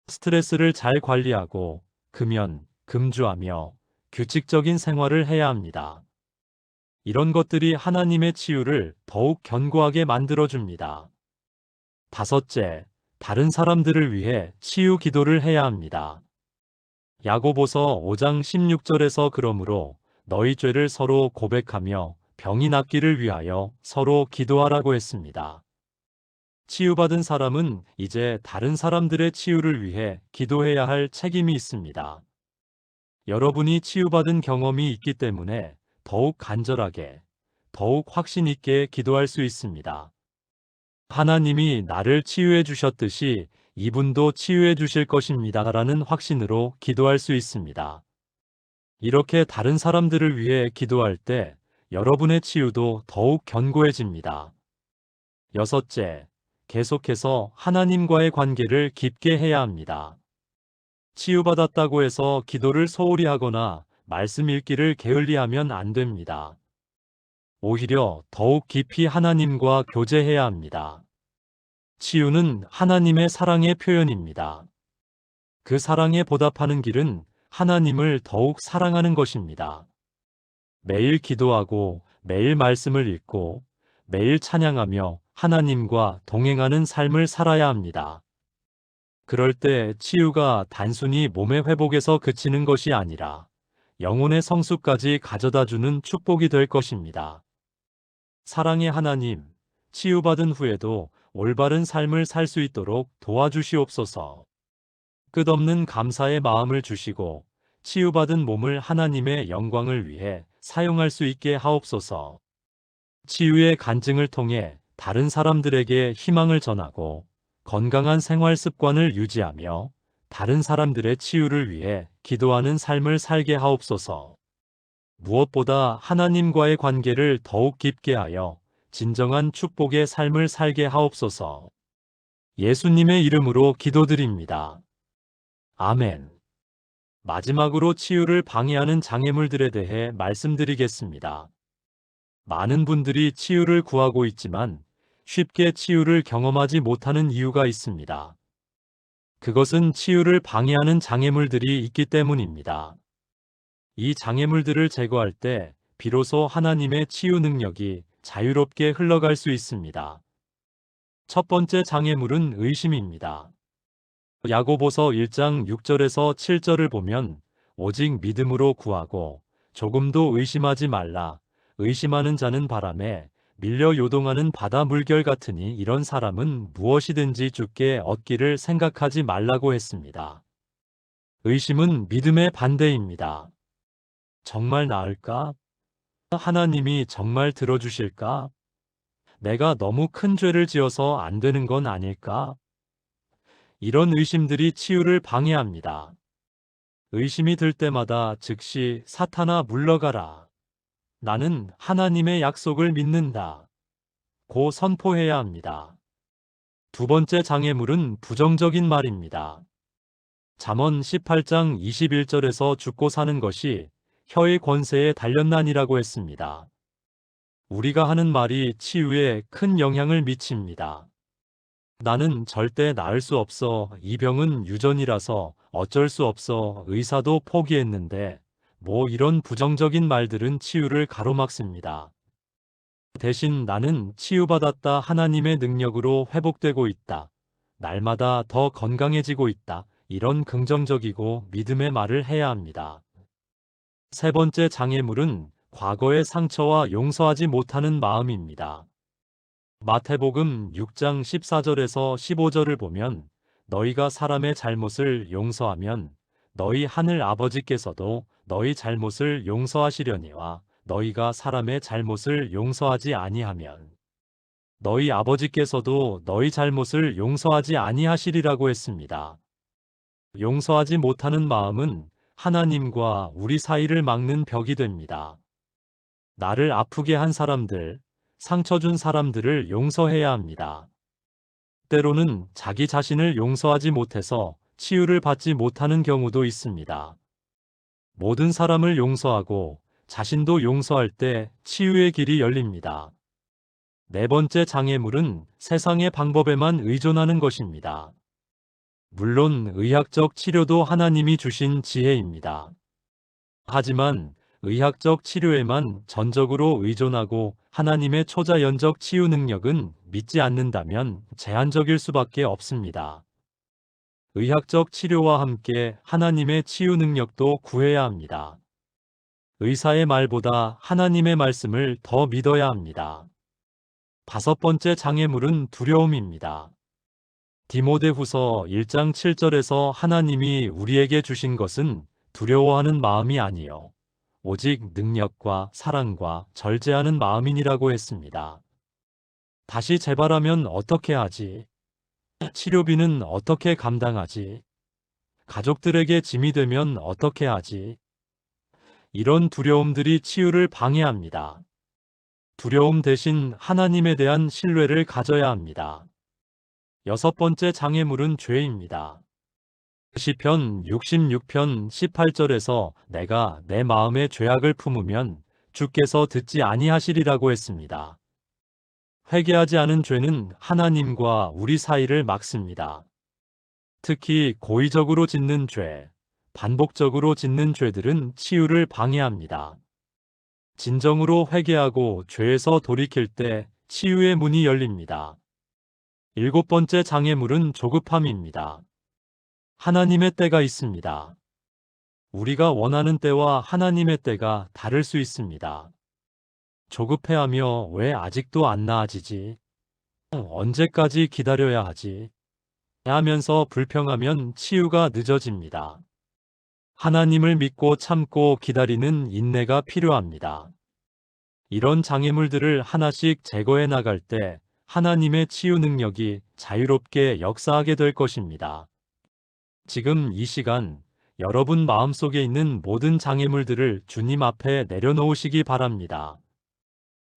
스트레스를 잘 관리하고 금연, 금주하며 규칙적인 생활을 해야 합니다. 이런 것들이 하나님의 치유를 더욱 견고하게 만들어줍니다. 다섯째, 다른 사람들을 위해 치유 기도를 해야 합니다. 야고보서 5장 16절에서 그러므로 너희 죄를 서로 고백하며 병이 낫기를 위하여 서로 기도하라고 했습니다. 치유받은 사람은 이제 다른 사람들의 치유를 위해 기도해야 할 책임이 있습니다. 여러분이 치유받은 경험이 있기 때문에 더욱 간절하게, 더욱 확신 있게 기도할 수 있습니다. 하나님이 나를 치유해 주셨듯이 이분도 치유해 주실 것입니다. 라는 확신으로 기도할 수 있습니다. 이렇게 다른 사람들을 위해 기도할 때 여러분의 치유도 더욱 견고해집니다. 여섯째, 계속해서 하나님과의 관계를 깊게 해야 합니다. 치유받았다고 해서 기도를 소홀히 하거나 말씀 읽기를 게을리하면 안 됩니다. 오히려 더욱 깊이 하나님과 교제해야 합니다. 치유는 하나님의 사랑의 표현입니다. 그 사랑에 보답하는 길은 하나님을 더욱 사랑하는 것입니다. 매일 기도하고 매일 말씀을 읽고 매일 찬양하며 하나님과 동행하는 삶을 살아야 합니다. 그럴 때 치유가 단순히 몸의 회복에서 그치는 것이 아니라 영혼의 성숙까지 가져다주는 축복이 될 것입니다. 사랑의 하나님, 치유받은 후에도 올바른 삶을 살 수 있도록 도와주시옵소서. 끝없는 감사의 마음을 주시고 치유받은 몸을 하나님의 영광을 위해 사용할 수 있게 하옵소서. 치유의 간증을 통해 다른 사람들에게 희망을 전하고 건강한 생활 습관을 유지하며 다른 사람들의 치유를 위해 기도하는 삶을 살게 하옵소서. 무엇보다 하나님과의 관계를 더욱 깊게 하여 진정한 축복의 삶을 살게 하옵소서. 예수님의 이름으로 기도드립니다. 아멘. 마지막으로 치유를 방해하는 장애물들에 대해 말씀드리겠습니다. 많은 분들이 치유를 구하고 있지만 쉽게 치유를 경험하지 못하는 이유가 있습니다. 그것은 치유를 방해하는 장애물들이 있기 때문입니다. 이 장애물들을 제거할 때 비로소 하나님의 치유 능력이 자유롭게 흘러갈 수 있습니다. 첫 번째 장애물은 의심입니다. 야고보서 1장 6절에서 7절을 보면 오직 믿음으로 구하고 조금도 의심하지 말라. 의심하는 자는 바람에 밀려 요동하는 바다 물결 같으니 이런 사람은 무엇이든지 주께 얻기를 생각하지 말라고 했습니다. 의심은 믿음의 반대입니다. 정말 나을까? 하나님이 정말 들어주실까? 내가 너무 큰 죄를 지어서 안 되는 건 아닐까? 이런 의심들이 치유를 방해합니다. 의심이 들 때마다 즉시 사탄아 물러가라. 나는 하나님의 약속을 믿는다. 고 선포해야 합니다. 두 번째 장애물은 부정적인 말입니다. 잠언 18장 21절에서 죽고 사는 것이 혀의 권세에 달렸나니라고 했습니다. 우리가 하는 말이 치유에 큰 영향을 미칩니다. 나는 절대 나을 수 없어. 이 병은 유전이라서 어쩔 수 없어. 의사도 포기했는데 뭐 이런 부정적인 말들은 치유를 가로막습니다. 대신 나는 치유받았다. 하나님의 능력으로 회복되고 있다. 날마다 더 건강해지고 있다. 이런 긍정적이고 믿음의 말을 해야 합니다. 세 번째 장애물은 과거의 상처와 용서하지 못하는 마음입니다. 마태복음 6장 14절에서 15절을 보면 너희가 사람의 잘못을 용서하면 너희 하늘 아버지께서도 너희 잘못을 용서하시려니와 너희가 사람의 잘못을 용서하지 아니하면 너희 아버지께서도 너희 잘못을 용서하지 아니하시리라고 했습니다. 용서하지 못하는 마음은 하나님과 우리 사이를 막는 벽이 됩니다. 나를 아프게 한 사람들, 상처 준 사람들을 용서해야 합니다. 때로는 자기 자신을 용서하지 못해서 치유를 받지 못하는 경우도 있습니다. 모든 사람을 용서하고 자신도 용서할 때 치유의 길이 열립니다. 네 번째 장애물은 세상의 방법에만 의존하는 것입니다. 물론 의학적 치료도 하나님이 주신 지혜입니다. 하지만 의학적 치료에만 전적으로 의존하고 하나님의 초자연적 치유 능력은 믿지 않는다면 제한적일 수밖에 없습니다. 의학적 치료와 함께 하나님의 치유 능력도 구해야 합니다. 의사의 말보다 하나님의 말씀을 더 믿어야 합니다. 다섯 번째 장애물은 두려움입니다. 디모데후서 1장 7절에서 하나님이 우리에게 주신 것은 두려워하는 마음이 아니요 오직 능력과 사랑과 절제하는 마음이니라고 했습니다. 다시 재발하면 어떻게 하지? 치료비는 어떻게 감당하지? 가족들에게 짐이 되면 어떻게 하지? 이런 두려움들이 치유를 방해합니다. 두려움 대신 하나님에 대한 신뢰를 가져야 합니다. 여섯 번째 장애물은 죄입니다. 시편 66편 18절에서 내가 내 마음에 죄악을 품으면 주께서 듣지 아니하시리라고 했습니다. 회개하지 않은 죄는 하나님과 우리 사이를 막습니다. 특히 고의적으로 짓는 죄, 반복적으로 짓는 죄들은 치유를 방해합니다. 진정으로 회개하고 죄에서 돌이킬 때 치유의 문이 열립니다. 일곱 번째 장애물은 조급함입니다. 하나님의 때가 있습니다. 우리가 원하는 때와 하나님의 때가 다를 수 있습니다. 조급해하며 왜 아직도 안 나아지지? 언제까지 기다려야 하지? 하면서 불평하면 치유가 늦어집니다. 하나님을 믿고 참고 기다리는 인내가 필요합니다. 이런 장애물들을 하나씩 제거해 나갈 때 하나님의 치유 능력이 자유롭게 역사하게 될 것입니다. 지금 이 시간 여러분 마음속에 있는 모든 장애물들을 주님 앞에 내려놓으시기 바랍니다.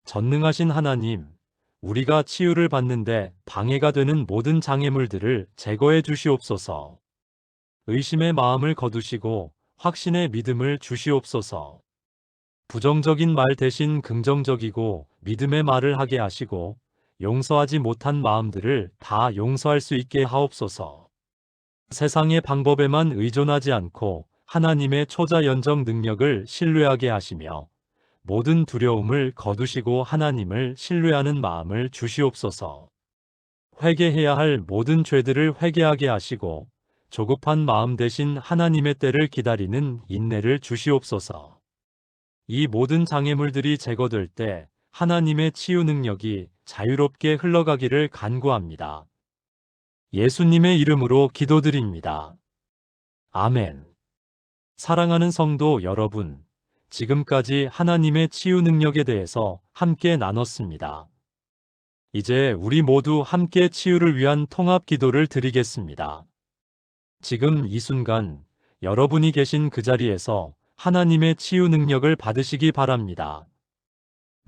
전능하신 하나님, 우리가 치유를 받는데 방해가 되는 모든 장애물들을 제거해 주시옵소서. 의심의 마음을 거두시고 확신의 믿음을 주시옵소서. 부정적인 말 대신 긍정적이고 믿음의 말을 하게 하시고 용서하지 못한 마음들을 다 용서할 수 있게 하옵소서. 세상의 방법에만 의존하지 않고 하나님의 초자연적 능력을 신뢰하게 하시며 모든 두려움을 거두시고 하나님을 신뢰하는 마음을 주시옵소서. 회개해야 할 모든 죄들을 회개하게 하시고 조급한 마음 대신 하나님의 때를 기다리는 인내를 주시옵소서. 이 모든 장애물들이 제거될 때 하나님의 치유 능력이 자유롭게 흘러가기를 간구합니다. 예수님의 이름으로 기도드립니다. 아멘. 사랑하는 성도 여러분, 지금까지 하나님의 치유 능력에 대해서 함께 나눴습니다. 이제 우리 모두 함께 치유를 위한 통합 기도를 드리겠습니다. 지금 이 순간 여러분이 계신 그 자리에서 하나님의 치유 능력을 받으시기 바랍니다.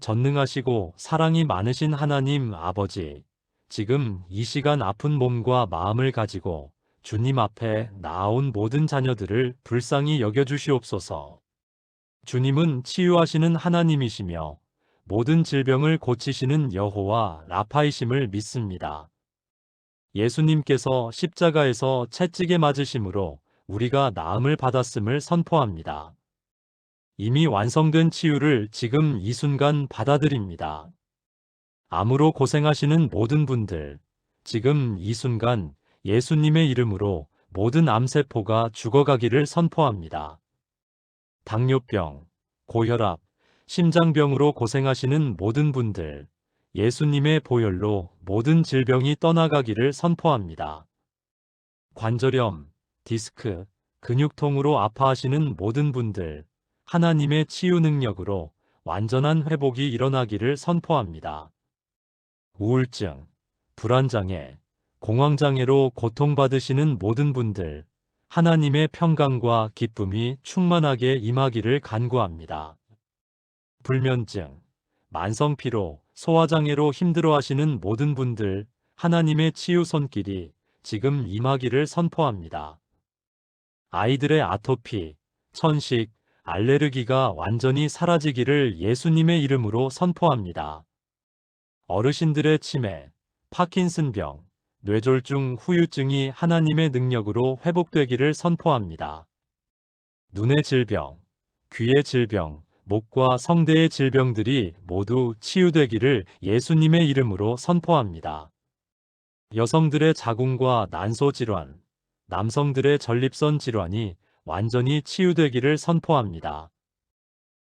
전능하시고 사랑이 많으신 하나님 아버지, 지금 이 시간 아픈 몸과 마음을 가지고 주님 앞에 나아온 모든 자녀들을 불쌍히 여겨주시옵소서. 주님은 치유하시는 하나님이시며 모든 질병을 고치시는 여호와 라파이심을 믿습니다. 예수님께서 십자가에서 채찍에 맞으심으로 우리가 나음을 받았음을 선포합니다. 이미 완성된 치유를 지금 이 순간 받아들입니다. 암으로 고생하시는 모든 분들, 지금 이 순간 예수님의 이름으로 모든 암세포가 죽어가기를 선포합니다. 당뇨병, 고혈압, 심장병으로 고생하시는 모든 분들, 예수님의 보혈로 모든 질병이 떠나가기를 선포합니다. 관절염, 디스크, 근육통으로 아파하시는 모든 분들, 하나님의 치유 능력으로 완전한 회복이 일어나기를 선포합니다. 우울증, 불안장애, 공황장애로 고통받으시는 모든 분들, 하나님의 평강과 기쁨이 충만하게 임하기를 간구합니다. 불면증, 만성피로, 소화장애로 힘들어하시는 모든 분들, 하나님의 치유 손길이 지금 임하기를 선포합니다. 아이들의 아토피, 천식, 알레르기가 완전히 사라지기를 예수님의 이름으로 선포합니다. 어르신들의 치매, 파킨슨병, 뇌졸중 후유증이 하나님의 능력으로 회복되기를 선포합니다. 눈의 질병, 귀의 질병, 목과 성대의 질병들이 모두 치유되기를 예수님의 이름으로 선포합니다. 여성들의 자궁과 난소 질환, 남성들의 전립선 질환이 완전히 치유되기를 선포합니다.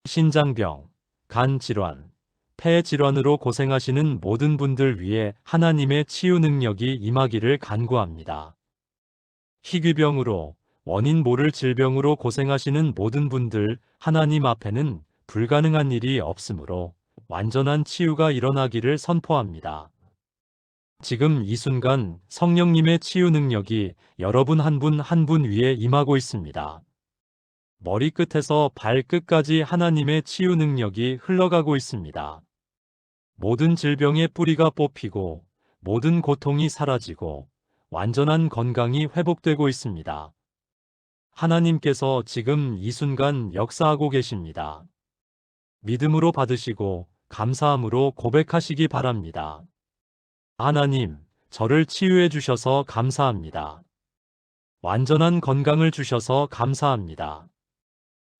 신장병, 간 질환, 폐 질환으로 고생하시는 모든 분들 위해 하나님의 치유 능력이 임하기를 간구합니다. 희귀병으로 원인 모를 질병으로 고생하시는 모든 분들, 하나님 앞에는 불가능한 일이 없으므로 완전한 치유가 일어나기를 선포합니다. 지금 이 순간 성령님의 치유 능력이 여러분 한 분 한 분 위에 임하고 있습니다. 머리끝에서 발끝까지 하나님의 치유 능력이 흘러가고 있습니다. 모든 질병의 뿌리가 뽑히고 모든 고통이 사라지고 완전한 건강이 회복되고 있습니다. 하나님께서 지금 이 순간 역사하고 계십니다. 믿음으로 받으시고 감사함으로 고백하시기 바랍니다. 하나님, 저를 치유해 주셔서 감사합니다. 완전한 건강을 주셔서 감사합니다.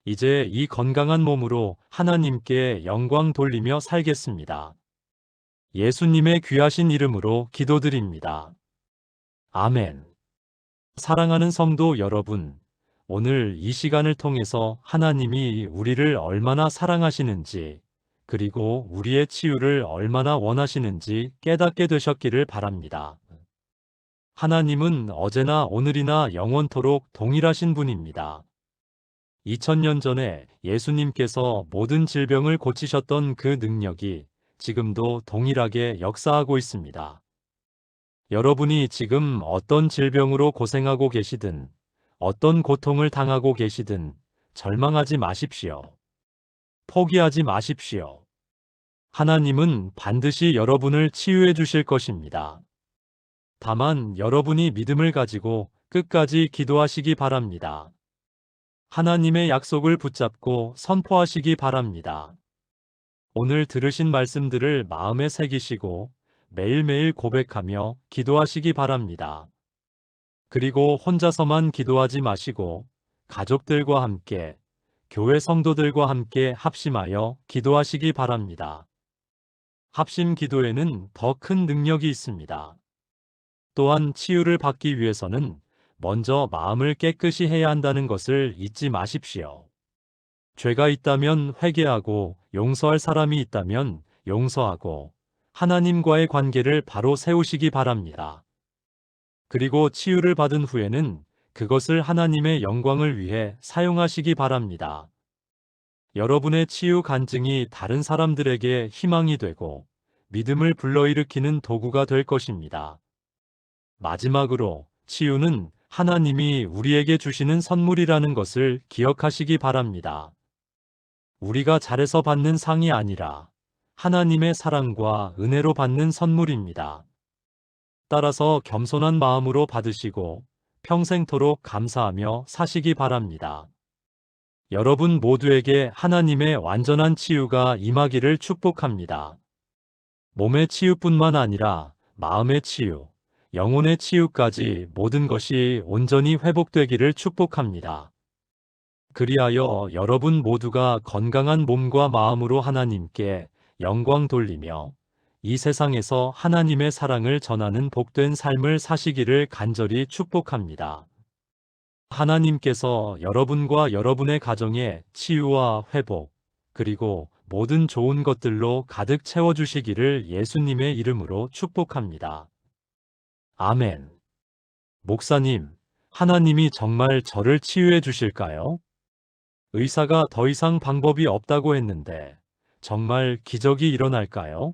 이제 이 건강한 몸으로 하나님께 영광 돌리며 살겠습니다. 예수님의 귀하신 이름으로 기도드립니다. 아멘. 사랑하는 성도 여러분, 오늘 이 시간을 통해서 하나님이 우리를 얼마나 사랑하시는지, 그리고 우리의 치유를 얼마나 원하시는지 깨닫게 되셨기를 바랍니다. 하나님은 어제나 오늘이나 영원토록 동일하신 분입니다. 2000년 전에 예수님께서 모든 질병을 고치셨던 그 능력이 지금도 동일하게 역사하고 있습니다. 여러분이 지금 어떤 질병으로 고생하고 계시든, 어떤 고통을 당하고 계시든 절망하지 마십시오. 포기하지 마십시오. 하나님은 반드시 여러분을 치유해 주실 것입니다. 다만 여러분이 믿음을 가지고 끝까지 기도하시기 바랍니다. 하나님의 약속을 붙잡고 선포하시기 바랍니다. 오늘 들으신 말씀들을 마음에 새기시고 매일매일 고백하며 기도하시기 바랍니다. 그리고 혼자서만 기도하지 마시고 가족들과 함께, 교회 성도들과 함께 합심하여 기도하시기 바랍니다. 합심 기도에는 더 큰 능력이 있습니다. 또한 치유를 받기 위해서는 먼저 마음을 깨끗이 해야 한다는 것을 잊지 마십시오. 죄가 있다면 회개하고 용서할 사람이 있다면 용서하고 하나님과의 관계를 바로 세우시기 바랍니다. 그리고 치유를 받은 후에는 그것을 하나님의 영광을 위해 사용하시기 바랍니다. 여러분의 치유 간증이 다른 사람들에게 희망이 되고 믿음을 불러일으키는 도구가 될 것입니다. 마지막으로 치유는 하나님이 우리에게 주시는 선물이라는 것을 기억하시기 바랍니다. 우리가 잘해서 받는 상이 아니라 하나님의 사랑과 은혜로 받는 선물입니다. 따라서 겸손한 마음으로 받으시고 평생토록 감사하며 사시기 바랍니다. 여러분 모두에게 하나님의 완전한 치유가 임하기를 축복합니다. 몸의 치유뿐만 아니라 마음의 치유, 영혼의 치유까지 모든 것이 온전히 회복되기를 축복합니다. 그리하여 여러분 모두가 건강한 몸과 마음으로 하나님께 영광 돌리며 이 세상에서 하나님의 사랑을 전하는 복된 삶을 사시기를 간절히 축복합니다. 하나님께서 여러분과 여러분의 가정에 치유와 회복, 그리고 모든 좋은 것들로 가득 채워주시기를 예수님의 이름으로 축복합니다. 아멘. 목사님, 하나님이 정말 저를 치유해 주실까요? 의사가 더 이상 방법이 없다고 했는데 정말 기적이 일어날까요?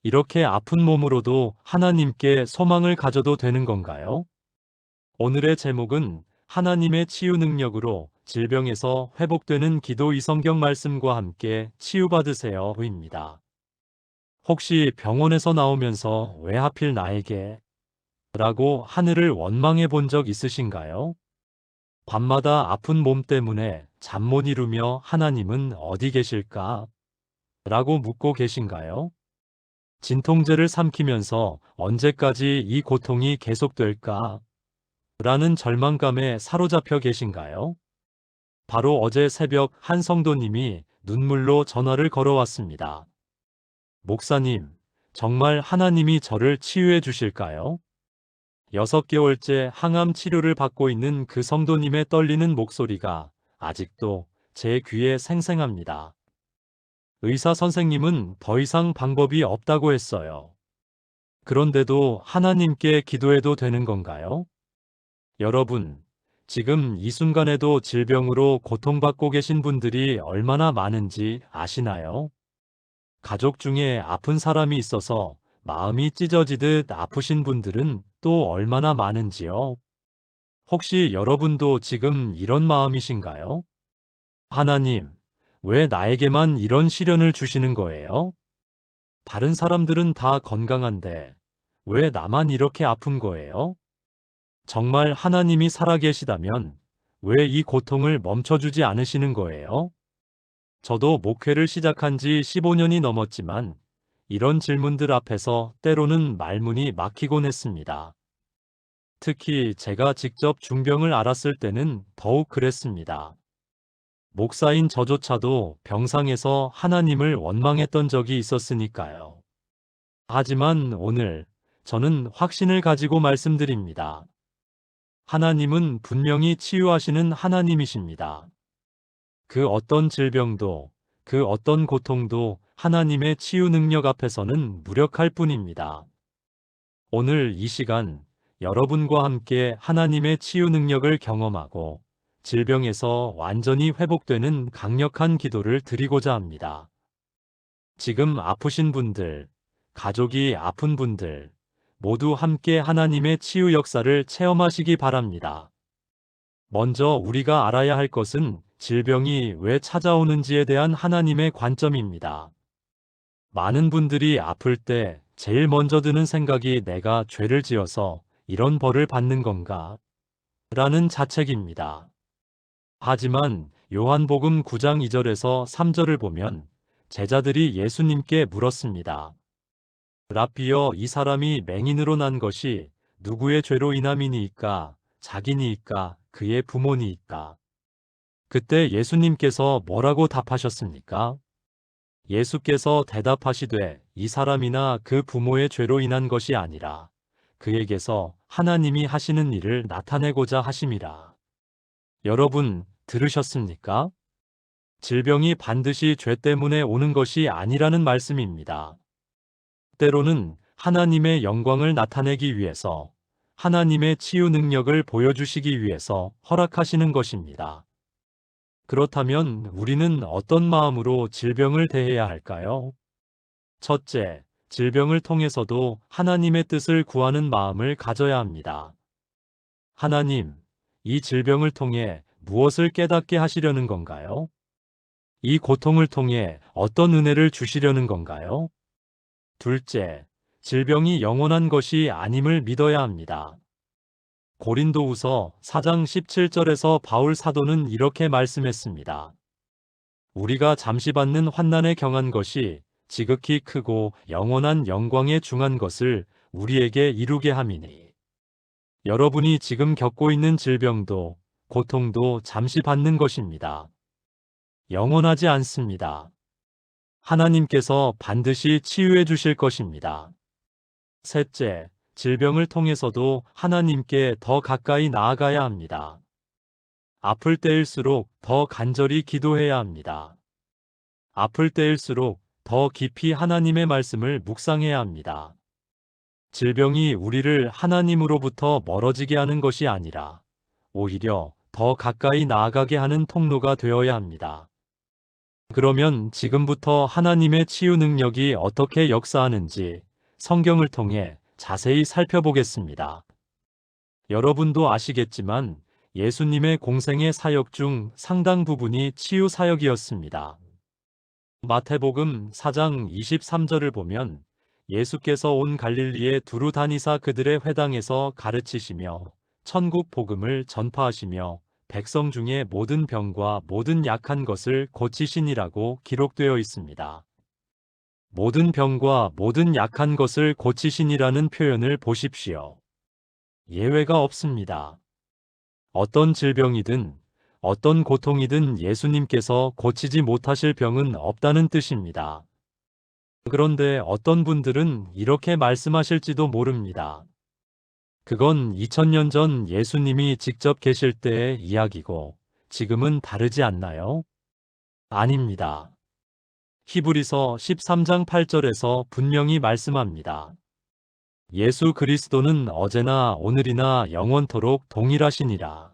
이렇게 아픈 몸으로도 하나님께 소망을 가져도 되는 건가요? 오늘의 제목은 하나님의 치유 능력으로 질병에서 회복되는 기도 이 성경 말씀과 함께 치유받으세요입니다. 혹시 병원에서 나오면서 왜 하필 나에게? 라고 하늘을 원망해 본 적 있으신가요? 밤마다 아픈 몸 때문에 잠 못 이루며 하나님은 어디 계실까? 라고 묻고 계신가요? 진통제를 삼키면서 언제까지 이 고통이 계속될까? 라는 절망감에 사로잡혀 계신가요? 바로 어제 새벽 한 성도님이 눈물로 전화를 걸어왔습니다. 목사님, 정말 하나님이 저를 치유해 주실까요? 6개월째 항암 치료를 받고 있는 그 성도님의 떨리는 목소리가 아직도 제 귀에 생생합니다. 의사 선생님은 더 이상 방법이 없다고 했어요. 그런데도 하나님께 기도해도 되는 건가요? 여러분, 지금 이 순간에도 질병으로 고통받고 계신 분들이 얼마나 많은지 아시나요? 가족 중에 아픈 사람이 있어서 마음이 찢어지듯 아프신 분들은 또 얼마나 많은지요? 혹시 여러분도 지금 이런 마음이신가요? 하나님, 왜 나에게만 이런 시련을 주시는 거예요? 다른 사람들은 다 건강한데 왜 나만 이렇게 아픈 거예요? 정말 하나님이 살아계시다면 왜 이 고통을 멈춰주지 않으시는 거예요? 저도 목회를 시작한 지 15년이 넘었지만 이런 질문들 앞에서 때로는 말문이 막히곤 했습니다. 특히 제가 직접 중병을 앓았을 때는 더욱 그랬습니다. 목사인 저조차도 병상에서 하나님을 원망했던 적이 있었으니까요. 하지만 오늘 저는 확신을 가지고 말씀드립니다. 하나님은 분명히 치유하시는 하나님이십니다. 그 어떤 질병도, 그 어떤 고통도 하나님의 치유 능력 앞에서는 무력할 뿐입니다. 오늘 이 시간 여러분과 함께 하나님의 치유 능력을 경험하고 질병에서 완전히 회복되는 강력한 기도를 드리고자 합니다. 지금 아프신 분들, 가족이 아픈 분들, 모두 함께 하나님의 치유 역사를 체험하시기 바랍니다. 먼저 우리가 알아야 할 것은 질병이 왜 찾아오는지에 대한 하나님의 관점입니다. 많은 분들이 아플 때 제일 먼저 드는 생각이 내가 죄를 지어서 이런 벌을 받는 건가? 라는 자책입니다. 하지만 요한복음 9장 2절에서 3절을 보면 제자들이 예수님께 물었습니다. 랍비여, 이 사람이 맹인으로 난 것이 누구의 죄로 인함이니이까? 자기니이까? 그의 부모니이까? 그때 예수님께서 뭐라고 답하셨습니까? 예수께서 대답하시되 이 사람이나 그 부모의 죄로 인한 것이 아니라 그에게서 하나님이 하시는 일을 나타내고자 하심이라. 여러분, 들으셨습니까? 질병이 반드시 죄 때문에 오는 것이 아니라는 말씀입니다. 때로는 하나님의 영광을 나타내기 위해서, 하나님의 치유 능력을 보여주시기 위해서 허락하시는 것입니다. 그렇다면 우리는 어떤 마음으로 질병을 대해야 할까요? 첫째, 질병을 통해서도 하나님의 뜻을 구하는 마음을 가져야 합니다. 하나님, 이 질병을 통해 무엇을 깨닫게 하시려는 건가요? 이 고통을 통해 어떤 은혜를 주시려는 건가요? 둘째, 질병이 영원한 것이 아님을 믿어야 합니다. 고린도후서 4장 17절에서 바울 사도는 이렇게 말씀했습니다. 우리가 잠시 받는 환난에 경한 것이 지극히 크고 영원한 영광에 중한 것을 우리에게 이루게 함이니. 여러분이 지금 겪고 있는 질병도 고통도 잠시 받는 것입니다. 영원하지 않습니다. 하나님께서 반드시 치유해 주실 것입니다. 셋째, 질병을 통해서도 하나님께 더 가까이 나아가야 합니다. 아플 때일수록 더 간절히 기도해야 합니다. 아플 때일수록 더 깊이 하나님의 말씀을 묵상해야 합니다. 질병이 우리를 하나님으로부터 멀어지게 하는 것이 아니라 오히려 더 가까이 나아가게 하는 통로가 되어야 합니다. 그러면 지금부터 하나님의 치유 능력이 어떻게 역사하는지 성경을 통해 자세히 살펴보겠습니다. 여러분도 아시겠지만 예수님의 공생의 사역 중 상당 부분이 치유 사역이었습니다. 마태복음 4장 23절을 보면 예수께서 온 갈릴리에 두루 다니사 그들의 회당에서 가르치시며 천국 복음을 전파하시며 백성 중에 모든 병과 모든 약한 것을 고치시니라고 기록되어 있습니다. 모든 병과 모든 약한 것을 고치시니라는 표현을 보십시오. 예외가 없습니다. 어떤 질병이든 어떤 고통이든 예수님께서 고치지 못하실 병은 없다는 뜻입니다. 그런데 어떤 분들은 이렇게 말씀하실지도 모릅니다. 그건 2000년 전 예수님이 직접 계실 때의 이야기고 지금은 다르지 않나요? 아닙니다. 히브리서 13장 8절에서 분명히 말씀합니다. 예수 그리스도는 어제나 오늘이나 영원토록 동일하시니라.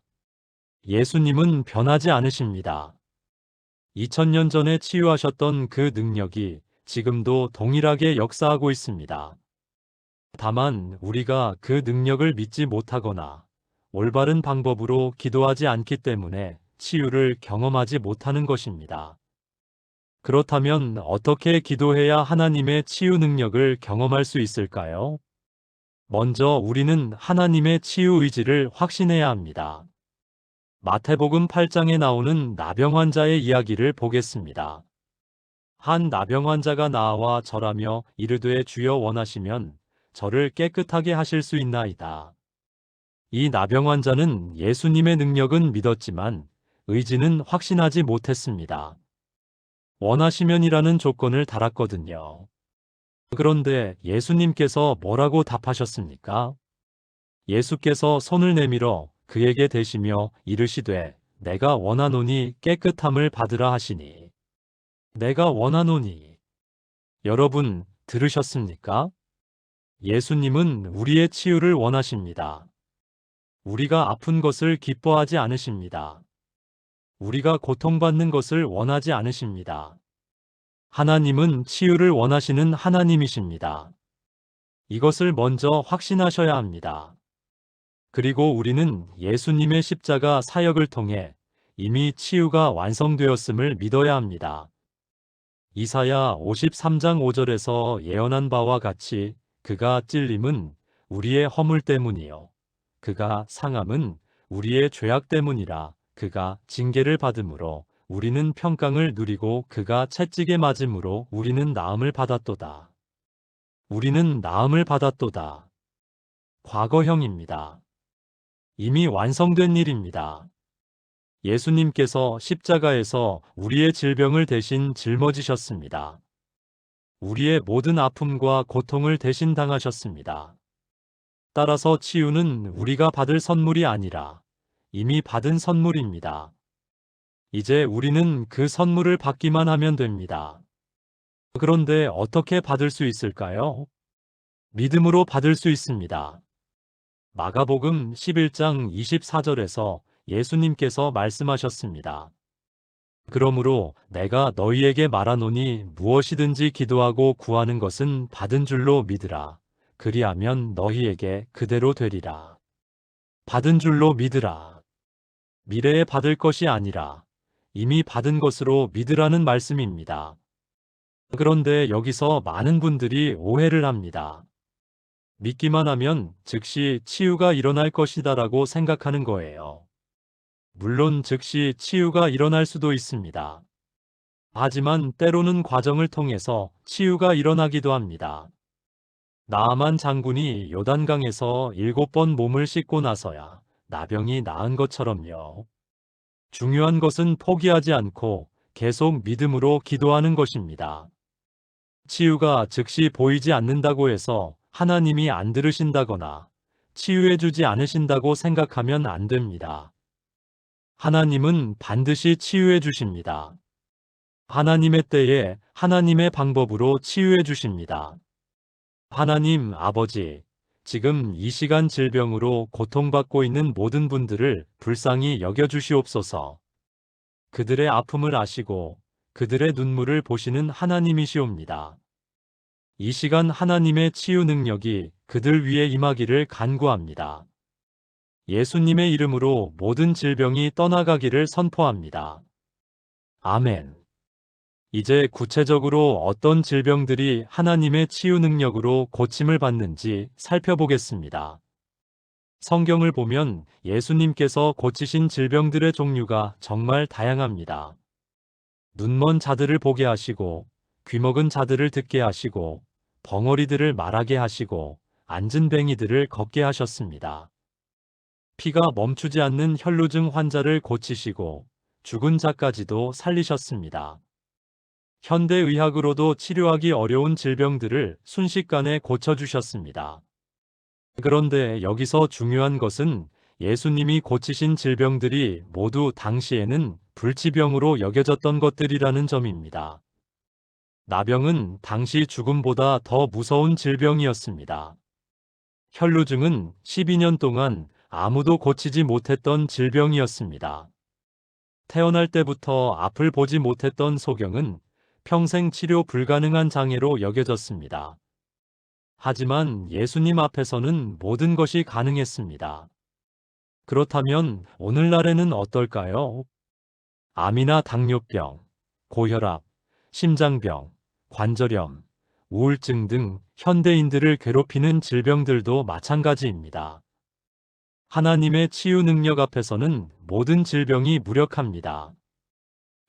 예수님은 변하지 않으십니다. 2000년 전에 치유하셨던 그 능력이 지금도 동일하게 역사하고 있습니다. 다만 우리가 그 능력을 믿지 못하거나 올바른 방법으로 기도하지 않기 때문에 치유를 경험하지 못하는 것입니다. 그렇다면 어떻게 기도해야 하나님의 치유 능력을 경험할 수 있을까요? 먼저 우리는 하나님의 치유 의지를 확신해야 합니다. 마태복음 8장에 나오는 나병 환자의 이야기를 보겠습니다. 한 나병 환자가 나와 절하며 이르되 주여 원하시면 저를 깨끗하게 하실 수 있나이다. 이 나병 환자는 예수님의 능력은 믿었지만 의지는 확신하지 못했습니다. 원하시면이라는 조건을 달았거든요. 그런데 예수님께서 뭐라고 답하셨습니까? 예수께서 손을 내밀어 그에게 대시며 이르시되 내가 원하노니 깨끗함을 받으라 하시니. 내가 원하노니. 여러분 들으셨습니까? 예수님은 우리의 치유를 원하십니다. 우리가 아픈 것을 기뻐하지 않으십니다. 우리가 고통받는 것을 원하지 않으십니다. 하나님은 치유를 원하시는 하나님이십니다. 이것을 먼저 확신하셔야 합니다. 그리고 우리는 예수님의 십자가 사역을 통해 이미 치유가 완성되었음을 믿어야 합니다. 이사야 53장 5절에서 예언한 바와 같이 그가 찔림은 우리의 허물 때문이요 그가 상함은 우리의 죄악 때문이라. 그가 징계를 받음으로 우리는 평강을 누리고 그가 채찍에 맞음으로 우리는 나음을 받았도다. 우리는 나음을 받았도다. 과거형입니다. 이미 완성된 일입니다. 예수님께서 십자가에서 우리의 질병을 대신 짊어지셨습니다. 우리의 모든 아픔과 고통을 대신 당하셨습니다. 따라서 치유는 우리가 받을 선물이 아니라 이미 받은 선물입니다. 이제 우리는 그 선물을 받기만 하면 됩니다. 그런데 어떻게 받을 수 있을까요? 믿음으로 받을 수 있습니다. 마가복음 11장 24절에서 예수님께서 말씀하셨습니다. 그러므로 내가 너희에게 말하노니 무엇이든지 기도하고 구하는 것은 받은 줄로 믿으라. 그리하면 너희에게 그대로 되리라. 받은 줄로 믿으라. 미래에 받을 것이 아니라 이미 받은 것으로 믿으라는 말씀입니다. 그런데 여기서 많은 분들이 오해를 합니다. 믿기만 하면 즉시 치유가 일어날 것이다라고 생각하는 거예요. 물론 즉시 치유가 일어날 수도 있습니다. 하지만 때로는 과정을 통해서 치유가 일어나기도 합니다. 나아만 장군이 요단강에서 7번 몸을 씻고 나서야 나병이 나은 것처럼요. 중요한 것은 포기하지 않고 계속 믿음으로 기도하는 것입니다. 치유가 즉시 보이지 않는다고 해서 하나님이 안 들으신다거나 치유해주지 않으신다고 생각하면 안 됩니다. 하나님은 반드시 치유해 주십니다. 하나님의 때에 하나님의 방법으로 치유해 주십니다. 하나님 아버지, 지금 이 시간 질병으로 고통받고 있는 모든 분들을 불쌍히 여겨주시옵소서. 그들의 아픔을 아시고 그들의 눈물을 보시는 하나님이시옵니다. 이 시간 하나님의 치유 능력이 그들 위에 임하기를 간구합니다. 예수님의 이름으로 모든 질병이 떠나가기를 선포합니다. 아멘. 이제 구체적으로 어떤 질병들이 하나님의 치유 능력으로 고침을 받는지 살펴보겠습니다. 성경을 보면 예수님께서 고치신 질병들의 종류가 정말 다양합니다. 눈먼 자들을 보게 하시고, 귀먹은 자들을 듣게 하시고, 벙어리들을 말하게 하시고, 앉은 뱅이들을 걷게 하셨습니다. 피가 멈추지 않는 혈루증 환자를 고치시고, 죽은 자까지도 살리셨습니다. 현대의학으로도 치료하기 어려운 질병들을 순식간에 고쳐주셨습니다. 그런데 여기서 중요한 것은 예수님이 고치신 질병들이 모두 당시에는 불치병으로 여겨졌던 것들이라는 점입니다. 나병은 당시 죽음보다 더 무서운 질병이었습니다. 혈루증은 12년 동안 아무도 고치지 못했던 질병이었습니다. 태어날 때부터 앞을 보지 못했던 소경은 평생 치료 불가능한 장애로 여겨졌습니다. 하지만 예수님 앞에서는 모든 것이 가능했습니다. 그렇다면 오늘날에는 어떨까요? 암이나 당뇨병, 고혈압, 심장병, 관절염, 우울증 등 현대인들을 괴롭히는 질병들도 마찬가지입니다. 하나님의 치유 능력 앞에서는 모든 질병이 무력합니다.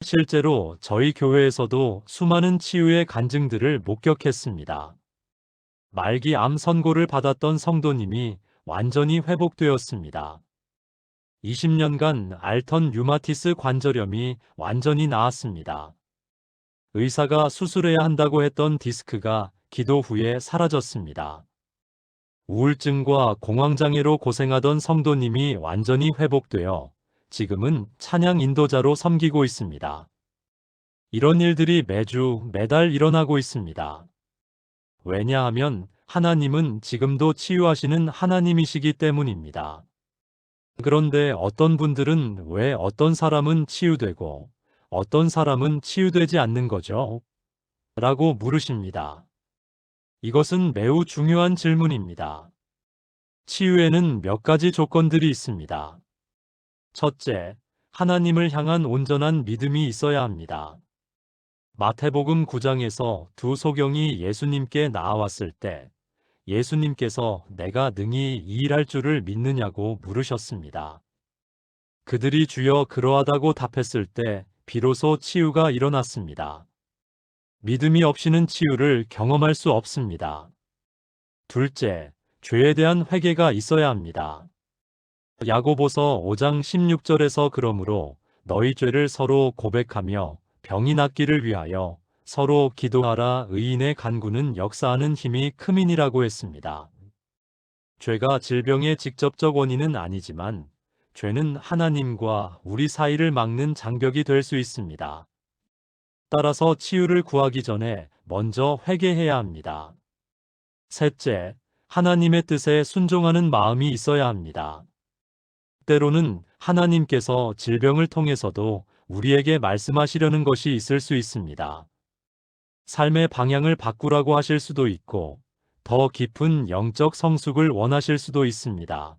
실제로 저희 교회에서도 수많은 치유의 간증들을 목격했습니다. 말기 암 선고를 받았던 성도님이 완전히 회복되었습니다. 20년간 앓던 류마티스 관절염이 완전히 나았습니다. 의사가 수술해야 한다고 했던 디스크가 기도 후에 사라졌습니다. 우울증과 공황장애로 고생하던 성도님이 완전히 회복되어 지금은 찬양 인도자로 섬기고 있습니다. 이런 일들이 매달 일어나고 있습니다. 왜냐하면 하나님은 지금도 치유하시는 하나님이시기 때문입니다. 그런데 어떤 분들은 왜 어떤 사람은 치유되고 어떤 사람은 치유되지 않는 거죠? 라고 물으십니다. 이것은 매우 중요한 질문입니다. 치유에는 몇 가지 조건들이 있습니다. 첫째, 하나님을 향한 온전한 믿음이 있어야 합니다. 마태복음 9장에서 두 소경이 예수님께 나아왔을 때 예수님께서 내가 능히 이 일할 줄을 믿느냐고 물으셨습니다. 그들이 주여 그러하다고 답했을 때 비로소 치유가 일어났습니다. 믿음이 없이는 치유를 경험할 수 없습니다. 둘째, 죄에 대한 회개가 있어야 합니다. 야고보서 5장 16절에서 그러므로 너희 죄를 서로 고백하며 병이 낫기를 위하여 서로 기도하라. 의인의 간구는 역사하는 힘이 크민이라고 했습니다. 죄가 질병의 직접적 원인은 아니지만 죄는 하나님과 우리 사이를 막는 장벽이 될 수 있습니다. 따라서 치유를 구하기 전에 먼저 회개해야 합니다. 셋째, 하나님의 뜻에 순종하는 마음이 있어야 합니다. 때로는 하나님께서 질병을 통해서도 우리에게 말씀하시려는 것이 있을 수 있습니다. 삶의 방향을 바꾸라고 하실 수도 있고 더 깊은 영적 성숙을 원하실 수도 있습니다.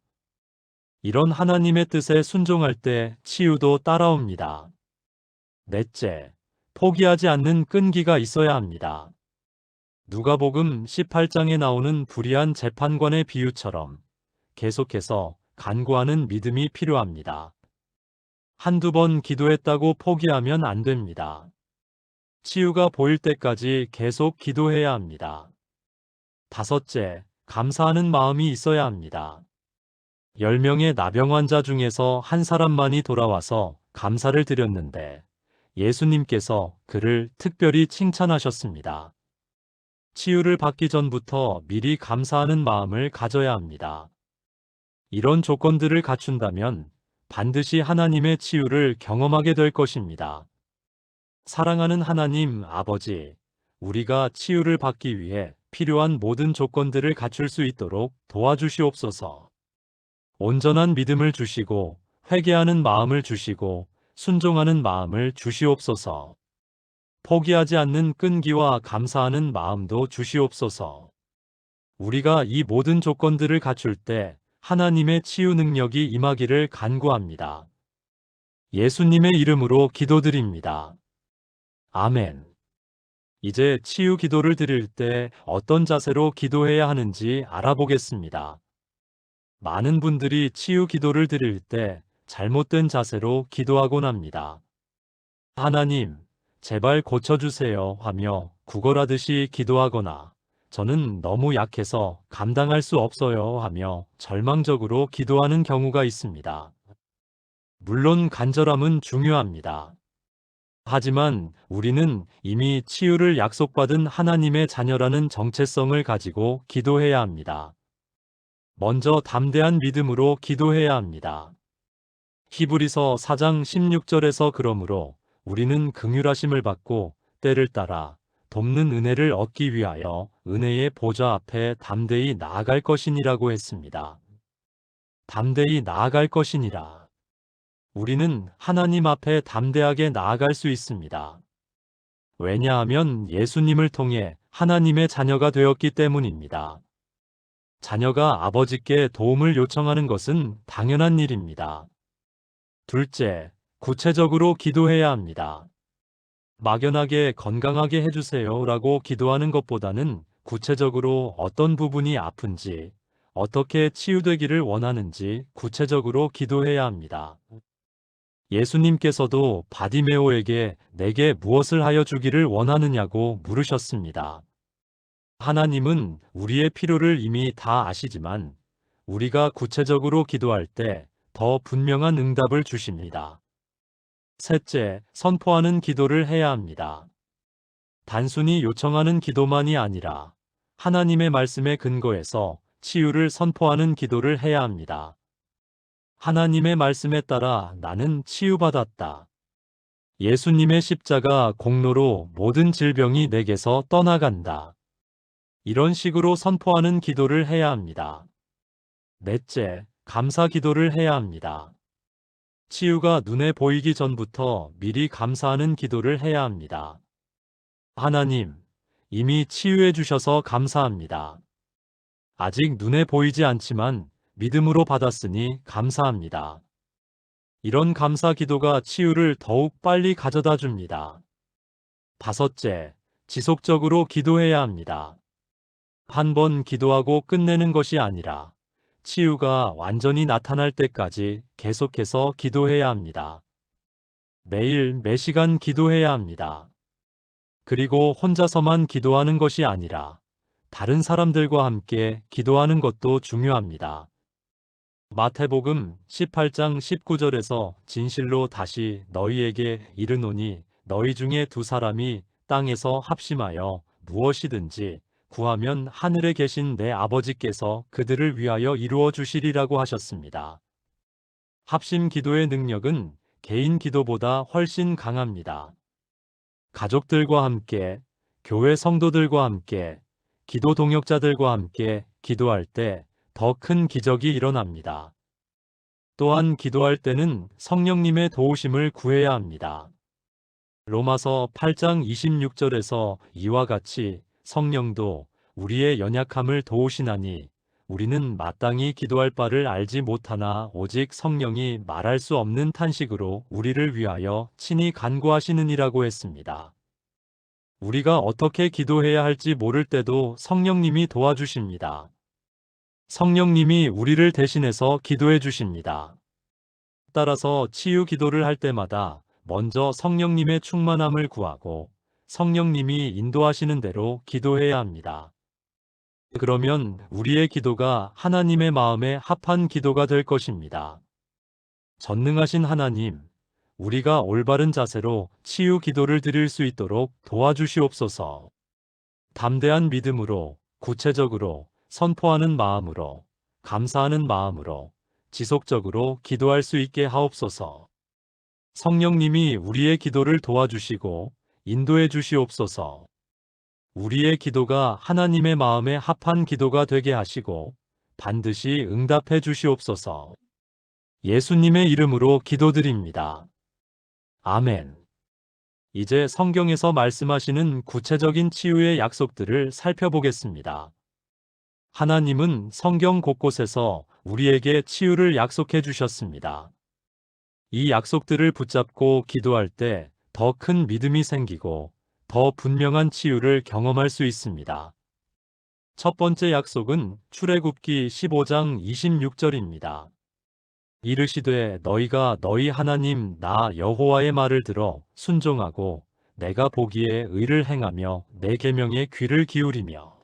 이런 하나님의 뜻에 순종할 때 치유도 따라옵니다. 넷째, 포기하지 않는 끈기가 있어야 합니다. 누가복음 18장에 나오는 불의한 재판관의 비유처럼 계속해서 간구하는 믿음이 필요합니다. 한두 번 기도했다고 포기하면 안 됩니다. 치유가 보일 때까지 계속 기도해야 합니다. 다섯째, 감사하는 마음이 있어야 합니다. 10명의 나병 환자 중에서 한 사람만이 돌아와서 감사를 드렸는데 예수님께서 그를 특별히 칭찬하셨습니다. 치유를 받기 전부터 미리 감사하는 마음을 가져야 합니다. 이런 조건들을 갖춘다면 반드시 하나님의 치유를 경험하게 될 것입니다. 사랑하는 하나님 아버지, 우리가 치유를 받기 위해 필요한 모든 조건들을 갖출 수 있도록 도와주시옵소서. 온전한 믿음을 주시고 회개하는 마음을 주시고 순종하는 마음을 주시옵소서. 포기하지 않는 끈기와 감사하는 마음도 주시옵소서. 우리가 이 모든 조건들을 갖출 때 하나님의 치유 능력이 임하기를 간구합니다. 예수님의 이름으로 기도드립니다. 아멘. 이제 치유 기도를 드릴 때 어떤 자세로 기도해야 하는지 알아보겠습니다. 많은 분들이 치유 기도를 드릴 때 잘못된 자세로 기도하곤 합니다. 하나님, 제발 고쳐주세요 하며 구걸하듯이 기도하거나 저는 너무 약해서 감당할 수 없어요 하며 절망적으로 기도하는 경우가 있습니다. 물론 간절함은 중요합니다. 하지만 우리는 이미 치유를 약속받은 하나님의 자녀라는 정체성을 가지고 기도해야 합니다. 먼저 담대한 믿음으로 기도해야 합니다. 히브리서 4장 16절에서 그러므로 우리는 긍휼하심을 받고 때를 따라 돕는 은혜를 얻기 위하여 은혜의 보좌 앞에 담대히 나아갈 것이니라고 했습니다. 담대히 나아갈 것이니라. 우리는 하나님 앞에 담대하게 나아갈 수 있습니다. 왜냐하면 예수님을 통해 하나님의 자녀가 되었기 때문입니다. 자녀가 아버지께 도움을 요청하는 것은 당연한 일입니다. 둘째, 구체적으로 기도해야 합니다. 막연하게 건강하게 해주세요 라고 기도하는 것보다는 구체적으로 어떤 부분이 아픈지, 어떻게 치유되기를 원하는지 구체적으로 기도해야 합니다. 예수님께서도 바디메오에게 내게 무엇을 하여 주기를 원하느냐고 물으셨습니다. 하나님은 우리의 필요를 이미 다 아시지만 우리가 구체적으로 기도할 때 더 분명한 응답을 주십니다. 셋째, 선포하는 기도를 해야 합니다. 단순히 요청하는 기도만이 아니라 하나님의 말씀에 근거해서 치유를 선포하는 기도를 해야 합니다. 하나님의 말씀에 따라 나는 치유받았다. 예수님의 십자가 공로로 모든 질병이 내게서 떠나간다. 이런 식으로 선포하는 기도를 해야 합니다. 넷째, 감사 기도를 해야 합니다. 치유가 눈에 보이기 전부터 미리 감사하는 기도를 해야 합니다. 하나님, 이미 치유해 주셔서 감사합니다. 아직 눈에 보이지 않지만 믿음으로 받았으니 감사합니다. 이런 감사 기도가 치유를 더욱 빨리 가져다 줍니다. 다섯째, 지속적으로 기도해야 합니다. 한 번 기도하고 끝내는 것이 아니라 치유가 완전히 나타날 때까지 계속해서 기도해야 합니다. 매일 매시간 기도해야 합니다. 그리고 혼자서만 기도하는 것이 아니라 다른 사람들과 함께 기도하는 것도 중요합니다. 마태복음 18장 19절에서 진실로 다시 너희에게 이르노니 너희 중에 두 사람이 땅에서 합심하여 무엇이든지 구하면 하늘에 계신 내 아버지께서 그들을 위하여 이루어 주시리라고 하셨습니다. 합심 기도의 능력은 개인 기도보다 훨씬 강합니다. 가족들과 함께, 교회 성도들과 함께, 기도 동역자들과 함께 기도할 때 더 큰 기적이 일어납니다. 또한 기도할 때는 성령님의 도우심을 구해야 합니다. 로마서 8장 26절에서 이와 같이 성령도 우리의 연약함을 도우시나니 우리는 마땅히 기도할 바를 알지 못하나 오직 성령이 말할 수 없는 탄식으로 우리를 위하여 친히 간구하시느니라고 했습니다. 우리가 어떻게 기도해야 할지 모를 때도 성령님이 도와주십니다. 성령님이 우리를 대신해서 기도해 주십니다. 따라서 치유 기도를 할 때마다 먼저 성령님의 충만함을 구하고 성령님이 인도하시는 대로 기도해야 합니다. 그러면 우리의 기도가 하나님의 마음에 합한 기도가 될 것입니다. 전능하신 하나님, 우리가 올바른 자세로 치유 기도를 드릴 수 있도록 도와주시옵소서. 담대한 믿음으로, 구체적으로, 선포하는 마음으로, 감사하는 마음으로, 지속적으로 기도할 수 있게 하옵소서. 성령님이 우리의 기도를 도와주시고 인도해 주시옵소서. 우리의 기도가 하나님의 마음에 합한 기도가 되게 하시고 반드시 응답해 주시옵소서. 예수님의 이름으로 기도드립니다. 아멘. 이제 성경에서 말씀하시는 구체적인 치유의 약속들을 살펴보겠습니다. 하나님은 성경 곳곳에서 우리에게 치유를 약속해 주셨습니다. 이 약속들을 붙잡고 기도할 때 더 큰 믿음이 생기고 더 분명한 치유를 경험할 수 있습니다. 첫 번째 약속은 출애굽기 15장 26절입니다. 이르시되 너희가 너희 하나님 나 여호와의 말을 들어 순종하고 내가 보기에 의를 행하며 내 계명에 귀를 기울이며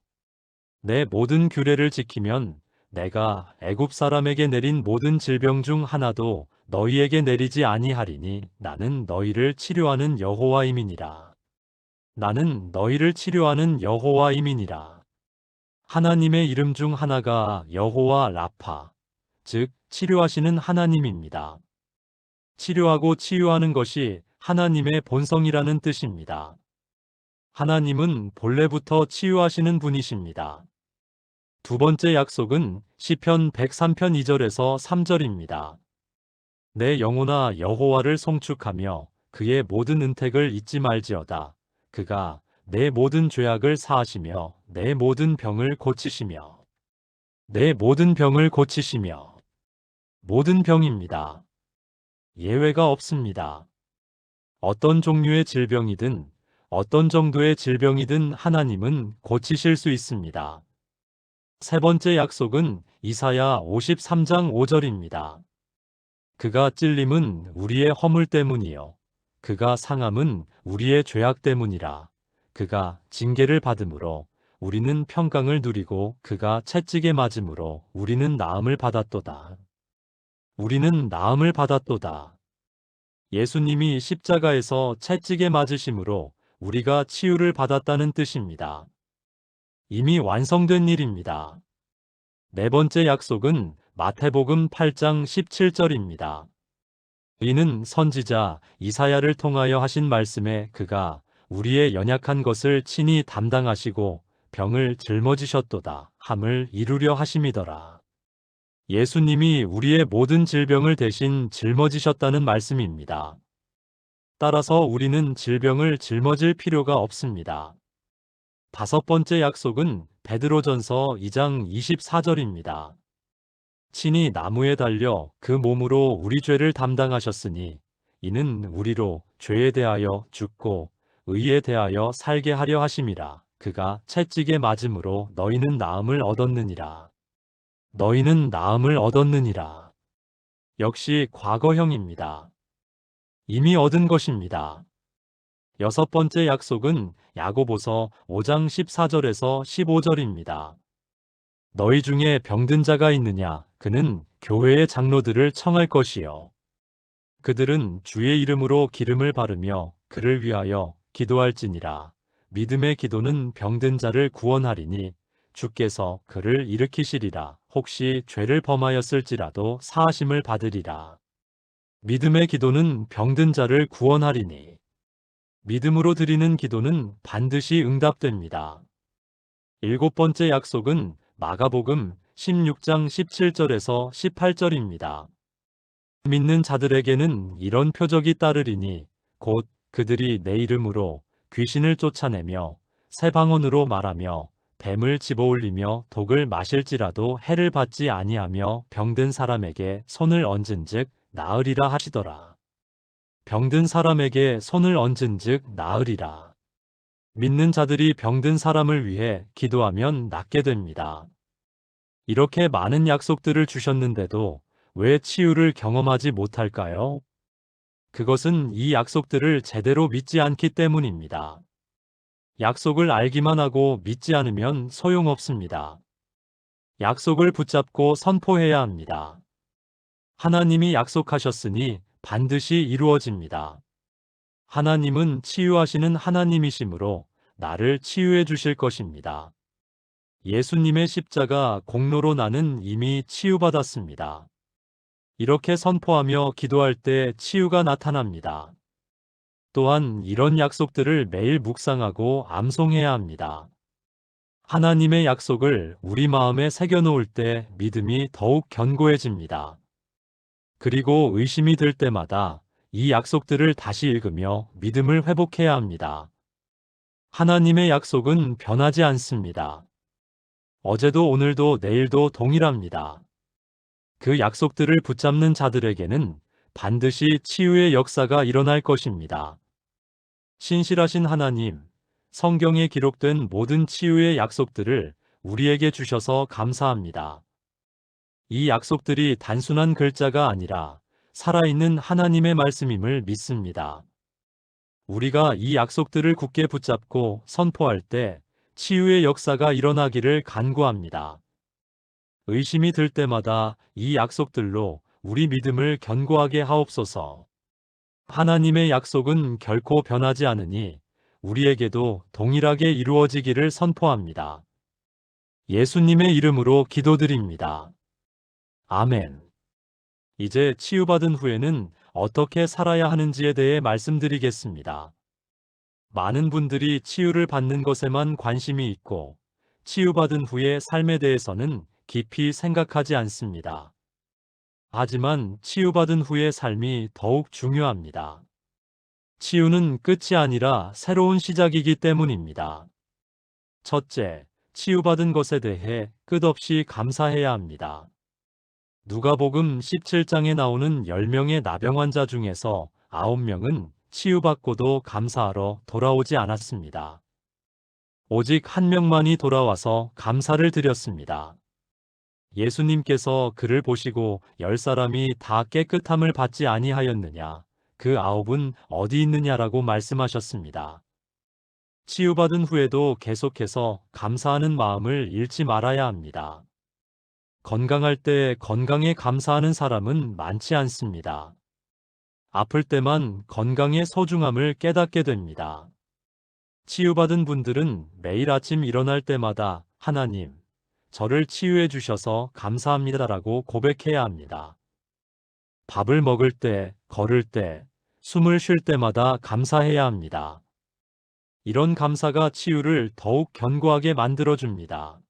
내 모든 규례를 지키면 내가 애굽 사람에게 내린 모든 질병 중 하나도 너희에게 내리지 아니하리니 나는 너희를 치료하는 여호와임이니라. 나는 너희를 치료하는 여호와임이니라. 하나님의 이름 중 하나가 여호와 라파, 즉 치료하시는 하나님입니다. 치료하고 치유하는 것이 하나님의 본성이라는 뜻입니다. 하나님은 본래부터 치유하시는 분이십니다. 두 번째 약속은 시편 103편 2절에서 3절입니다. 내 영혼아 여호와를 송축하며 그의 모든 은택을 잊지 말지어다. 그가 내 모든 죄악을 사하시며 내 모든 병을 고치시며 모든 병입니다. 예외가 없습니다. 어떤 종류의 질병이든 어떤 정도의 질병이든 하나님은 고치실 수 있습니다. 세 번째 약속은 이사야 53장 5절입니다. 그가 찔림은 우리의 허물 때문이요 그가 상함은 우리의 죄악 때문이라. 그가 징계를 받음으로 우리는 평강을 누리고 그가 채찍에 맞음으로 우리는 나음을 받았도다. 예수님이 십자가에서 채찍에 맞으심으로 우리가 치유를 받았다는 뜻입니다. 이미 완성된 일입니다. 네 번째 약속은 마태복음 8장 17절입니다. 이는 선지자 이사야를 통하여 하신 말씀에 그가 우리의 연약한 것을 친히 담당하시고 병을 짊어지셨도다 함을 이루려 하심이더라. 예수님이 우리의 모든 질병을 대신 짊어지셨다는 말씀입니다. 따라서 우리는 질병을 짊어질 필요가 없습니다. 다섯 번째 약속은 베드로전서 2장 24절입니다. 친히 나무에 달려 그 몸으로 우리 죄를 담당하셨으니 이는 우리로 죄에 대하여 죽고 의에 대하여 살게 하려 하심이라. 그가 채찍에 맞음으로 너희는 나음을 얻었느니라. 역시 과거형입니다. 이미 얻은 것입니다. 여섯 번째 약속은 야고보서 5장 14절에서 15절입니다. 너희 중에 병든 자가 있느냐? 그는 교회의 장로들을 청할 것이요. 그들은 주의 이름으로 기름을 바르며 그를 위하여 기도할지니라. 믿음의 기도는 병든 자를 구원하리니 주께서 그를 일으키시리라. 혹시 죄를 범하였을지라도 사하심을 받으리라. 믿음의 기도는 병든 자를 구원하리니 믿음으로 드리는 기도는 반드시 응답됩니다. 일곱 번째 약속은 마가복음 16장 17절에서 18절입니다. 믿는 자들에게는 이런 표적이 따르리니 곧 그들이 내 이름으로 귀신을 쫓아내며 새 방언으로 말하며 뱀을 집어올리며 독을 마실지라도 해를 받지 아니하며 병든 사람에게 손을 얹은즉 나으리라 하시더라. 병든 사람에게 손을 얹은즉 나으리라. 믿는 자들이 병든 사람을 위해 기도하면 낫게 됩니다. 이렇게 많은 약속들을 주셨는데도 왜 치유를 경험하지 못할까요? 그것은 이 약속들을 제대로 믿지 않기 때문입니다. 약속을 알기만 하고 믿지 않으면 소용없습니다. 약속을 붙잡고 선포해야 합니다. 하나님이 약속하셨으니 반드시 이루어집니다. 하나님은 치유하시는 하나님이시므로 나를 치유해 주실 것입니다. 예수님의 십자가 공로로 나는 이미 치유받았습니다. 이렇게 선포하며 기도할 때 치유가 나타납니다. 또한 이런 약속들을 매일 묵상하고 암송해야 합니다. 하나님의 약속을 우리 마음에 새겨놓을 때 믿음이 더욱 견고해집니다. 그리고 의심이 들 때마다 이 약속들을 다시 읽으며 믿음을 회복해야 합니다. 하나님의 약속은 변하지 않습니다. 어제도 오늘도 내일도 동일합니다. 그 약속들을 붙잡는 자들에게는 반드시 치유의 역사가 일어날 것입니다. 신실하신 하나님, 성경에 기록된 모든 치유의 약속들을 우리에게 주셔서 감사합니다. 이 약속들이 단순한 글자가 아니라 살아있는 하나님의 말씀임을 믿습니다. 우리가 이 약속들을 굳게 붙잡고 선포할 때 치유의 역사가 일어나기를 간구합니다. 의심이 들 때마다 이 약속들로 우리 믿음을 견고하게 하옵소서. 하나님의 약속은 결코 변하지 않으니 우리에게도 동일하게 이루어지기를 선포합니다. 예수님의 이름으로 기도드립니다. 아멘. 이제 치유받은 후에는 어떻게 살아야 하는지에 대해 말씀드리겠습니다. 많은 분들이 치유를 받는 것에만 관심이 있고 치유받은 후의 삶에 대해서는 깊이 생각하지 않습니다. 하지만 치유받은 후의 삶이 더욱 중요합니다. 치유는 끝이 아니라 새로운 시작이기 때문입니다. 첫째, 치유받은 것에 대해 끝없이 감사해야 합니다. 누가복음 17장에 나오는 10명의 나병 환자 중에서 9명은 치유받고도 감사하러 돌아오지 않았습니다. 오직 한 명만이 돌아와서 감사를 드렸습니다. 예수님께서 그를 보시고 10사람이 다 깨끗함을 받지 아니하였느냐, 그 9은 어디 있느냐라고 말씀하셨습니다. 치유받은 후에도 계속해서 감사하는 마음을 잃지 말아야 합니다. 건강할 때 건강에 감사하는 사람은 많지 않습니다. 아플 때만 건강의 소중함을 깨닫게 됩니다. 치유받은 분들은 매일 아침 일어날 때마다 하나님, 저를 치유해 주셔서 감사합니다라고 고백해야 합니다. 밥을 먹을 때, 걸을 때, 숨을 쉴 때마다 감사해야 합니다. 이런 감사가 치유를 더욱 견고하게 만들어줍니다.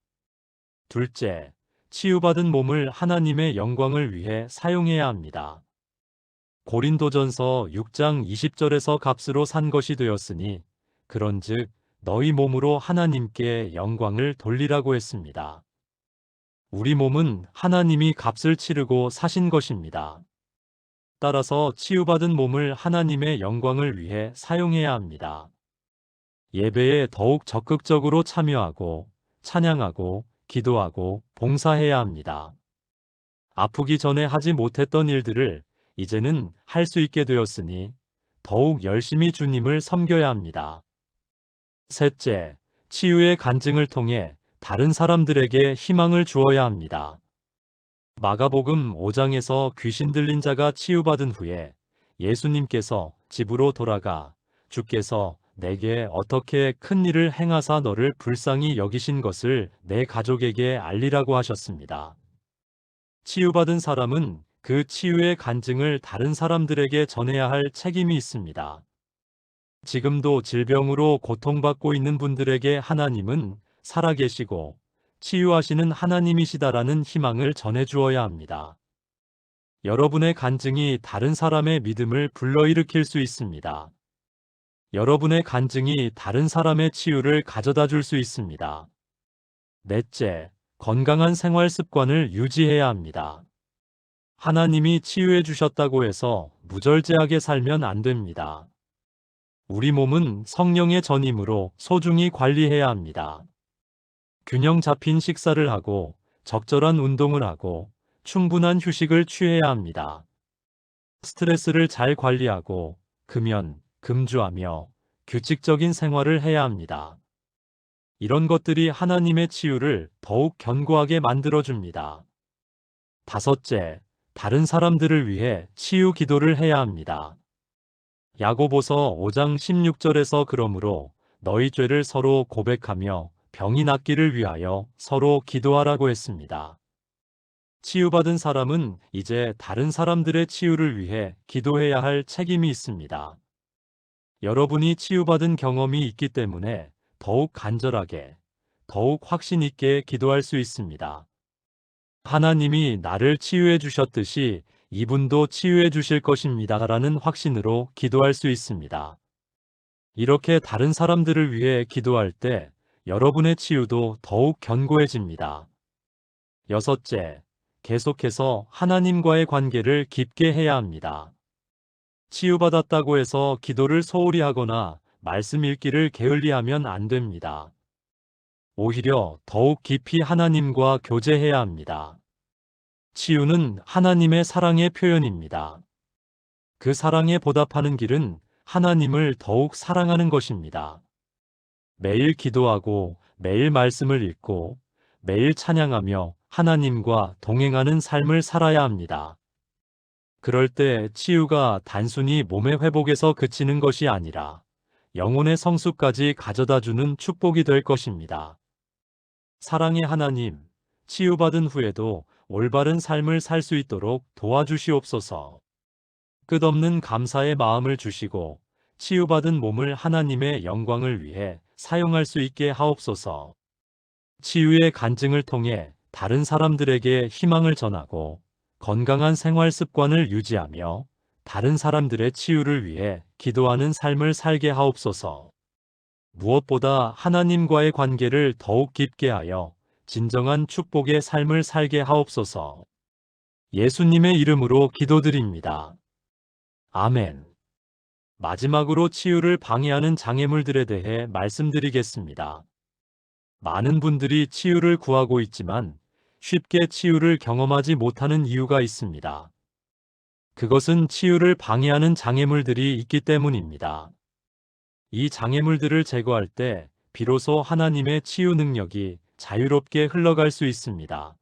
둘째, 치유받은 몸을 하나님의 영광을 위해 사용해야 합니다. 고린도전서 6장 20절에서 값으로 산 것이 되었으니 그런즉 너희 몸으로 하나님께 영광을 돌리라고 했습니다. 우리 몸은 하나님이 값을 치르고 사신 것입니다. 따라서 치유받은 몸을 하나님의 영광을 위해 사용해야 합니다. 예배에 더욱 적극적으로 참여하고 찬양하고 기도하고 봉사해야 합니다. 아프기 전에 하지 못했던 일들을 이제는 할 수 있게 되었으니 더욱 열심히 주님을 섬겨야 합니다. 셋째, 치유의 간증을 통해 다른 사람들에게 희망을 주어야 합니다. 마가복음 5장에서 귀신 들린 자가 치유받은 후에 예수님께서 집으로 돌아가 주께서 내게 어떻게 큰 일을 행하사 너를 불쌍히 여기신 것을 내 가족에게 알리라고 하셨습니다. 치유받은 사람은 그 치유의 간증을 다른 사람들에게 전해야 할 책임이 있습니다. 지금도 질병으로 고통받고 있는 분들에게 하나님은 살아계시고 치유하시는 하나님이시다라는 희망을 전해주어야 합니다. 여러분의 간증이 다른 사람의 믿음을 불러일으킬 수 있습니다. 여러분의 간증이 다른 사람의 치유를 가져다 줄 수 있습니다. 넷째, 건강한 생활 습관을 유지해야 합니다. 하나님이 치유해 주셨다고 해서 무절제하게 살면 안 됩니다. 우리 몸은 성령의 전임으로 소중히 관리해야 합니다. 균형 잡힌 식사를 하고 적절한 운동을 하고 충분한 휴식을 취해야 합니다. 스트레스를 잘 관리하고 금연, 금주하며 규칙적인 생활을 해야 합니다. 이런 것들이 하나님의 치유를 더욱 견고하게 만들어줍니다. 다섯째, 다른 사람들을 위해 치유 기도를 해야 합니다. 야고보서 5장 16절에서 그러므로 너희 죄를 서로 고백하며 병이 낫기를 위하여 서로 기도하라고 했습니다. 치유받은 사람은 이제 다른 사람들의 치유를 위해 기도해야 할 책임이 있습니다. 여러분이 치유받은 경험이 있기 때문에 더욱 간절하게, 더욱 확신 있게 기도할 수 있습니다. 하나님이 나를 치유해 주셨듯이 이분도 치유해 주실 것입니다. 라는 확신으로 기도할 수 있습니다. 이렇게 다른 사람들을 위해 기도할 때 여러분의 치유도 더욱 견고해집니다. 여섯째, 계속해서 하나님과의 관계를 깊게 해야 합니다. 치유받았다고 해서 기도를 소홀히 하거나 말씀 읽기를 게을리하면 안 됩니다. 오히려 더욱 깊이 하나님과 교제해야 합니다. 치유는 하나님의 사랑의 표현입니다. 그 사랑에 보답하는 길은 하나님을 더욱 사랑하는 것입니다. 매일 기도하고 매일 말씀을 읽고 매일 찬양하며 하나님과 동행하는 삶을 살아야 합니다. 그럴 때 치유가 단순히 몸의 회복에서 그치는 것이 아니라 영혼의 성숙까지 가져다주는 축복이 될 것입니다. 사랑의 하나님, 치유받은 후에도 올바른 삶을 살 수 있도록 도와주시옵소서. 끝없는 감사의 마음을 주시고 치유받은 몸을 하나님의 영광을 위해 사용할 수 있게 하옵소서. 치유의 간증을 통해 다른 사람들에게 희망을 전하고 건강한 생활 습관을 유지하며 다른 사람들의 치유를 위해 기도하는 삶을 살게 하옵소서. 무엇보다 하나님과의 관계를 더욱 깊게 하여 진정한 축복의 삶을 살게 하옵소서. 예수님의 이름으로 기도드립니다. 아멘. 마지막으로 치유를 방해하는 장애물들에 대해 말씀드리겠습니다. 많은 분들이 치유를 구하고 있지만 쉽게 치유를 경험하지 못하는 이유가 있습니다. 그것은 치유를 방해하는 장애물들이 있기 때문입니다. 이 장애물들을 제거할 때 비로소 하나님의 치유 능력이 자유롭게 흘러갈 수 있습니다.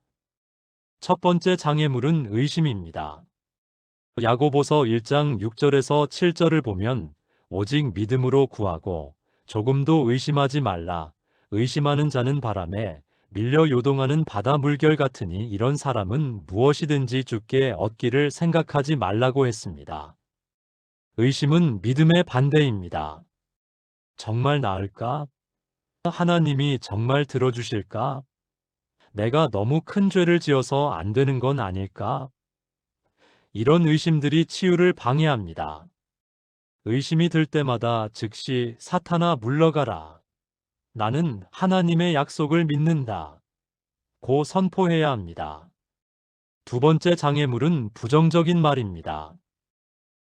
첫 번째 장애물은 의심입니다. 야고보서 1장 6절에서 7절을 보면 오직 믿음으로 구하고 조금도 의심하지 말라. 의심하는 자는 바람에 밀려 요동하는 바다 물결 같으니 이런 사람은 무엇이든지 주께 얻기를 생각하지 말라고 했습니다. 의심은 믿음의 반대입니다. 정말 나을까? 하나님이 정말 들어주실까? 내가 너무 큰 죄를 지어서 안 되는 건 아닐까? 이런 의심들이 치유를 방해합니다. 의심이 들 때마다 즉시 사탄아 물러가라. 나는 하나님의 약속을 믿는다. 고 선포해야 합니다. 두 번째 장애물은 부정적인 말입니다.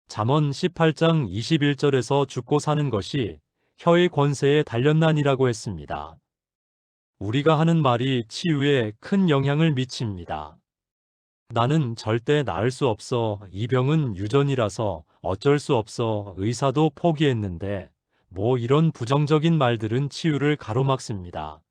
잠언 18장 21절에서 죽고 사는 것이 혀의 권세에 달렸나니라고 했습니다. 우리가 하는 말이 치유에 큰 영향을 미칩니다. 나는 절대 나을 수 없어. 이 병은 유전이라서 어쩔 수 없어. 의사도 포기했는데 뭐 이런 부정적인 말들은 치유를 가로막습니다.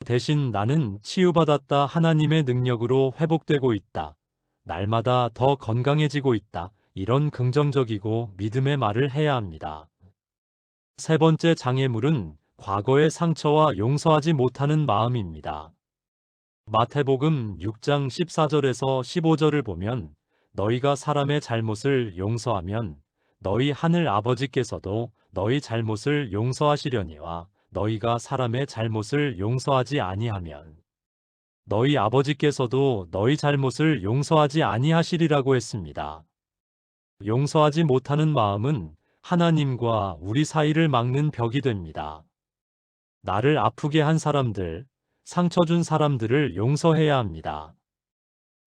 대신 나는 치유받았다. 하나님의 능력으로 회복되고 있다. 날마다 더 건강해지고 있다. 이런 긍정적이고 믿음의 말을 해야 합니다. 세 번째 장애물은 과거의 상처와 용서하지 못하는 마음입니다. 마태복음 6장 14절에서 15절을 보면 너희가 사람의 잘못을 용서하면 너희 하늘 아버지께서도 너희 잘못을 용서하시려니와 너희가 사람의 잘못을 용서하지 아니하면 너희 아버지께서도 너희 잘못을 용서하지 아니하시리라고 했습니다. 용서하지 못하는 마음은 하나님과 우리 사이를 막는 벽이 됩니다. 나를 아프게 한 사람들, 상처 준 사람들을 용서해야 합니다.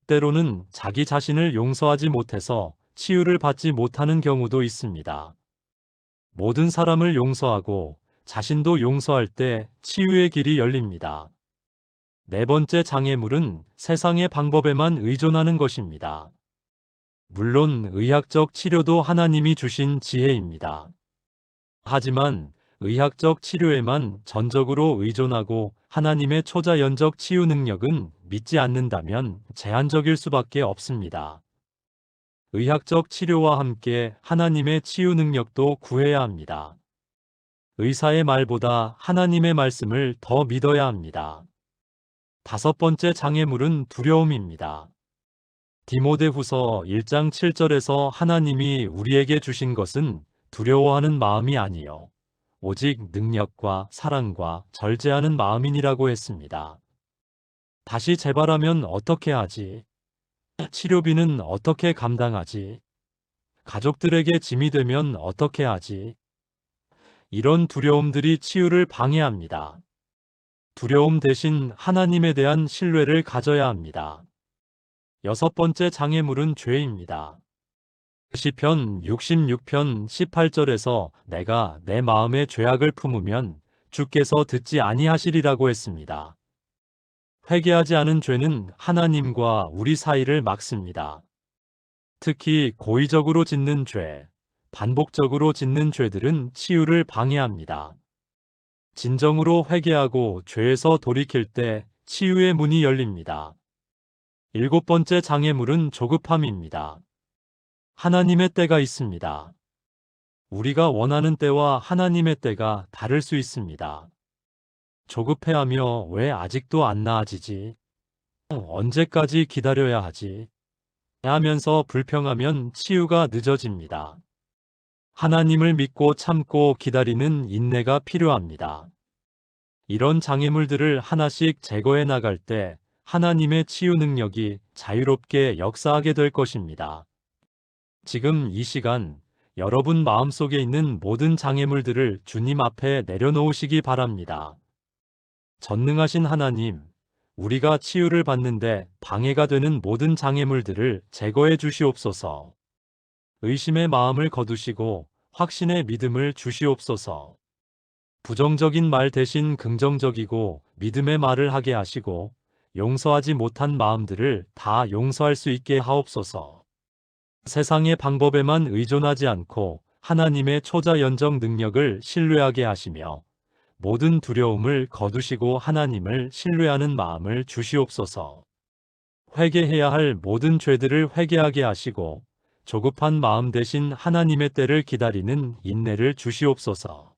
때로는 자기 자신을 용서하지 못해서 치유를 받지 못하는 경우도 있습니다. 모든 사람을 용서하고 자신도 용서할 때 치유의 길이 열립니다. 네 번째 장애물은 세상의 방법에만 의존하는 것입니다. 물론 의학적 치료도 하나님이 주신 지혜입니다. 하지만 의학적 치료에만 전적으로 의존하고 하나님의 초자연적 치유 능력은 믿지 않는다면 제한적일 수밖에 없습니다. 의학적 치료와 함께 하나님의 치유 능력도 구해야 합니다. 의사의 말보다 하나님의 말씀을 더 믿어야 합니다. 다섯 번째 장애물은 두려움입니다. 디모데후서 1장 7절에서 하나님이 우리에게 주신 것은 두려워하는 마음이 아니요 오직 능력과 사랑과 절제하는 마음이니라고 했습니다. 다시 재발하면 어떻게 하지? 치료비는 어떻게 감당하지? 가족들에게 짐이 되면 어떻게 하지? 이런 두려움들이 치유를 방해합니다. 두려움 대신 하나님에 대한 신뢰를 가져야 합니다. 여섯 번째 장애물은 죄입니다. 시편 66편 18절에서 내가 내 마음에 죄악을 품으면 주께서 듣지 아니하시리라고 했습니다. 회개하지 않은 죄는 하나님과 우리 사이를 막습니다. 특히 고의적으로 짓는 죄, 반복적으로 짓는 죄들은 치유를 방해합니다. 진정으로 회개하고 죄에서 돌이킬 때 치유의 문이 열립니다. 일곱 번째 장애물은 조급함입니다. 하나님의 때가 있습니다. 우리가 원하는 때와 하나님의 때가 다를 수 있습니다. 조급해하며 왜 아직도 안 나아지지? 언제까지 기다려야 하지? 하면서 불평하면 치유가 늦어집니다. 하나님을 믿고 참고 기다리는 인내가 필요합니다. 이런 장애물들을 하나씩 제거해 나갈 때 하나님의 치유 능력이 자유롭게 역사하게 될 것입니다. 지금 이 시간 여러분 마음속에 있는 모든 장애물들을 주님 앞에 내려놓으시기 바랍니다. 전능하신 하나님, 우리가 치유를 받는데 방해가 되는 모든 장애물들을 제거해 주시옵소서. 의심의 마음을 거두시고 확신의 믿음을 주시옵소서. 부정적인 말 대신 긍정적이고 믿음의 말을 하게 하시고 용서하지 못한 마음들을 다 용서할 수 있게 하옵소서. 세상의 방법에만 의존하지 않고 하나님의 초자연적 능력을 신뢰하게 하시며 모든 두려움을 거두시고 하나님을 신뢰하는 마음을 주시옵소서. 회개해야 할 모든 죄들을 회개하게 하시고 조급한 마음 대신 하나님의 때를 기다리는 인내를 주시옵소서.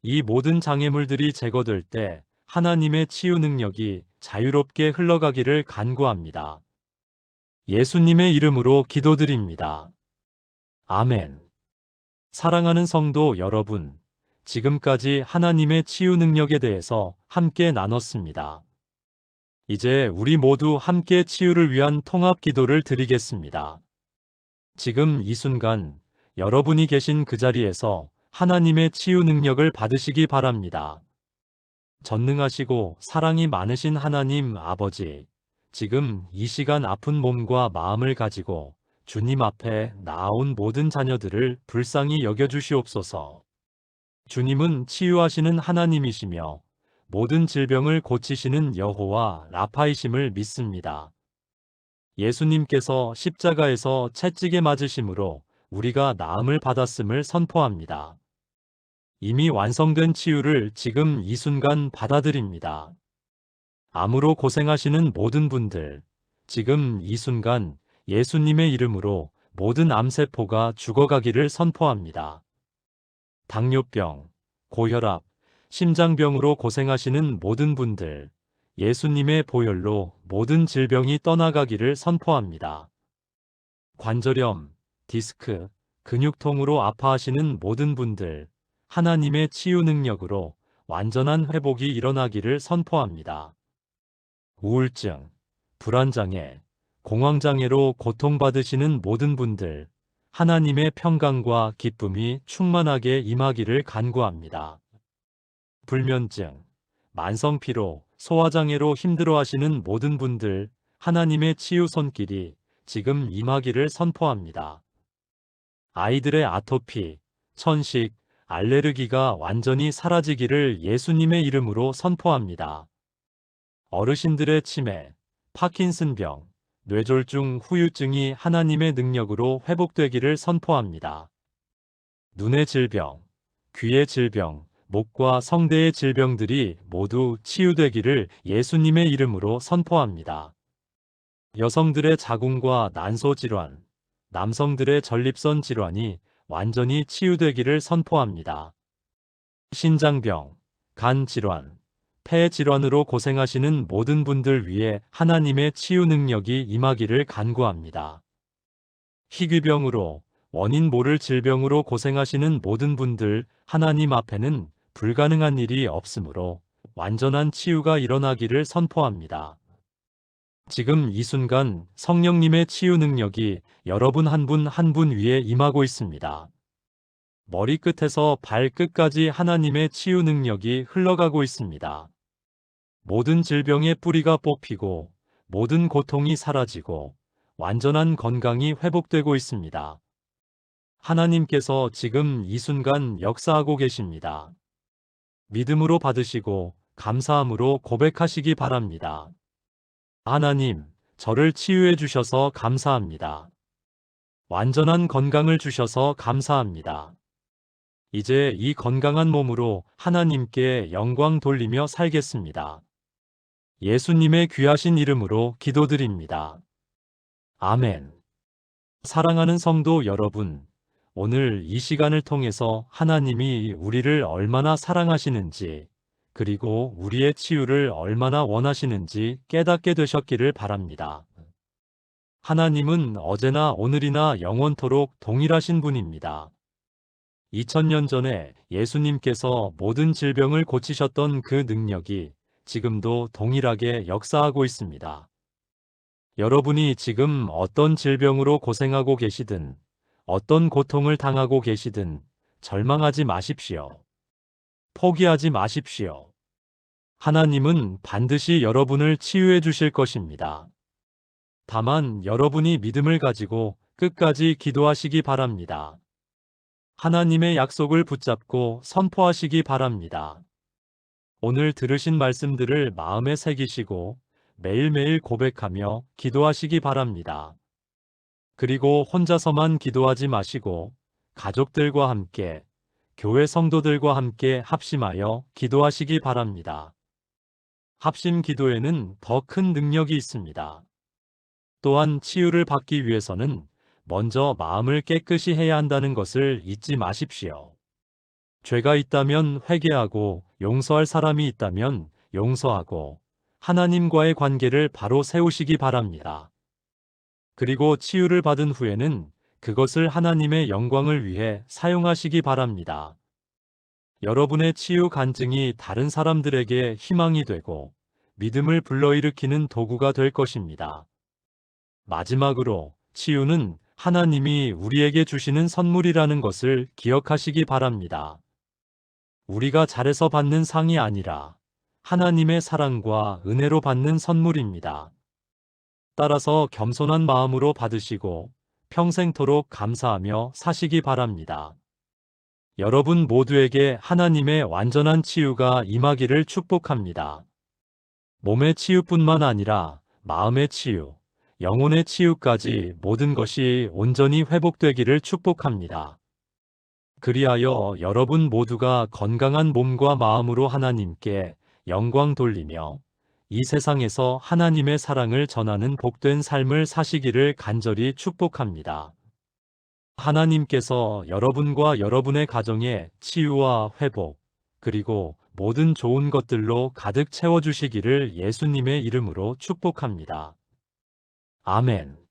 이 모든 장애물들이 제거될 때 하나님의 치유 능력이 자유롭게 흘러가기를 간구합니다. 예수님의 이름으로 기도드립니다. 아멘. 사랑하는 성도 여러분, 지금까지 하나님의 치유 능력에 대해서 함께 나눴습니다. 이제 우리 모두 함께 치유를 위한 통합 기도를 드리겠습니다. 지금 이 순간 여러분이 계신 그 자리에서 하나님의 치유 능력을 받으시기 바랍니다. 전능하시고 사랑이 많으신 하나님 아버지, 지금 이 시간 아픈 몸과 마음을 가지고 주님 앞에 나아온 모든 자녀들을 불쌍히 여겨주시옵소서. 주님은 치유하시는 하나님이시며 모든 질병을 고치시는 여호와 라파이심을 믿습니다. 예수님께서 십자가에서 채찍에 맞으심으로 우리가 나음을 받았음을 선포합니다. 이미 완성된 치유를 지금 이 순간 받아들입니다. 암으로 고생하시는 모든 분들, 지금 이 순간 예수님의 이름으로 모든 암세포가 죽어가기를 선포합니다. 당뇨병, 고혈압, 심장병으로 고생하시는 모든 분들, 예수님의 보혈로 모든 질병이 떠나가기를 선포합니다. 관절염, 디스크, 근육통으로 아파하시는 모든 분들, 하나님의 치유 능력으로 완전한 회복이 일어나기를 선포합니다. 우울증, 불안장애, 공황장애로 고통받으시는 모든 분들, 하나님의 평강과 기쁨이 충만하게 임하기를 간구합니다. 불면증, 만성피로, 소화장애로 힘들어하시는 모든 분들, 하나님의 치유 손길이 지금 임하기를 선포합니다. 아이들의 아토피, 천식, 알레르기가 완전히 사라지기를 예수님의 이름으로 선포합니다. 어르신들의 치매, 파킨슨병, 뇌졸중, 후유증이 하나님의 능력으로 회복되기를 선포합니다. 눈의 질병, 귀의 질병, 목과 성대의 질병들이 모두 치유되기를 예수님의 이름으로 선포합니다. 여성들의 자궁과 난소 질환, 남성들의 전립선 질환이 완전히 치유되기를 선포합니다. 신장병, 간 질환, 폐 질환으로 고생하시는 모든 분들 위해 하나님의 치유 능력이 임하기를 간구합니다. 희귀병으로, 원인 모를 질병으로 고생하시는 모든 분들, 하나님 앞에는 불가능한 일이 없으므로 완전한 치유가 일어나기를 선포합니다. 지금 이 순간 성령님의 치유 능력이 여러분 한 분 한 분 위에 임하고 있습니다. 머리끝에서 발끝까지 하나님의 치유 능력이 흘러가고 있습니다. 모든 질병의 뿌리가 뽑히고 모든 고통이 사라지고 완전한 건강이 회복되고 있습니다. 하나님께서 지금 이 순간 역사하고 계십니다. 믿음으로 받으시고 감사함으로 고백하시기 바랍니다. 하나님, 저를 치유해 주셔서 감사합니다. 완전한 건강을 주셔서 감사합니다. 이제 이 건강한 몸으로 하나님께 영광 돌리며 살겠습니다. 예수님의 귀하신 이름으로 기도드립니다. 아멘. 사랑하는 성도 여러분, 오늘 이 시간을 통해서 하나님이 우리를 얼마나 사랑하시는지, 그리고 우리의 치유를 얼마나 원하시는지 깨닫게 되셨기를 바랍니다. 하나님은 어제나 오늘이나 영원토록 동일하신 분입니다. 2000년 전에 예수님께서 모든 질병을 고치셨던 그 능력이 지금도 동일하게 역사하고 있습니다. 여러분이 지금 어떤 질병으로 고생하고 계시든, 어떤 고통을 당하고 계시든 절망하지 마십시오. 포기하지 마십시오. 하나님은 반드시 여러분을 치유해 주실 것입니다. 다만 여러분이 믿음을 가지고 끝까지 기도하시기 바랍니다. 하나님의 약속을 붙잡고 선포하시기 바랍니다. 오늘 들으신 말씀들을 마음에 새기시고 매일매일 고백하며 기도하시기 바랍니다. 그리고 혼자서만 기도하지 마시고 가족들과 함께, 교회 성도들과 함께 합심하여 기도하시기 바랍니다. 합심 기도에는 더 큰 능력이 있습니다. 또한 치유를 받기 위해서는 먼저 마음을 깨끗이 해야 한다는 것을 잊지 마십시오. 죄가 있다면 회개하고 용서할 사람이 있다면 용서하고 하나님과의 관계를 바로 세우시기 바랍니다. 그리고 치유를 받은 후에는 그것을 하나님의 영광을 위해 사용하시기 바랍니다. 여러분의 치유 간증이 다른 사람들에게 희망이 되고 믿음을 불러일으키는 도구가 될 것입니다. 마지막으로 치유는 하나님이 우리에게 주시는 선물이라는 것을 기억하시기 바랍니다. 우리가 잘해서 받는 상이 아니라 하나님의 사랑과 은혜로 받는 선물입니다. 따라서 겸손한 마음으로 받으시고 평생토록 감사하며 사시기 바랍니다. 여러분 모두에게 하나님의 완전한 치유가 임하기를 축복합니다. 몸의 치유뿐만 아니라 마음의 치유, 영혼의 치유까지 모든 것이 온전히 회복되기를 축복합니다. 그리하여 여러분 모두가 건강한 몸과 마음으로 하나님께 영광 돌리며 이 세상에서 하나님의 사랑을 전하는 복된 삶을 사시기를 간절히 축복합니다. 하나님께서 여러분과 여러분의 가정에 치유와 회복, 그리고 모든 좋은 것들로 가득 채워주시기를 예수님의 이름으로 축복합니다. 아멘.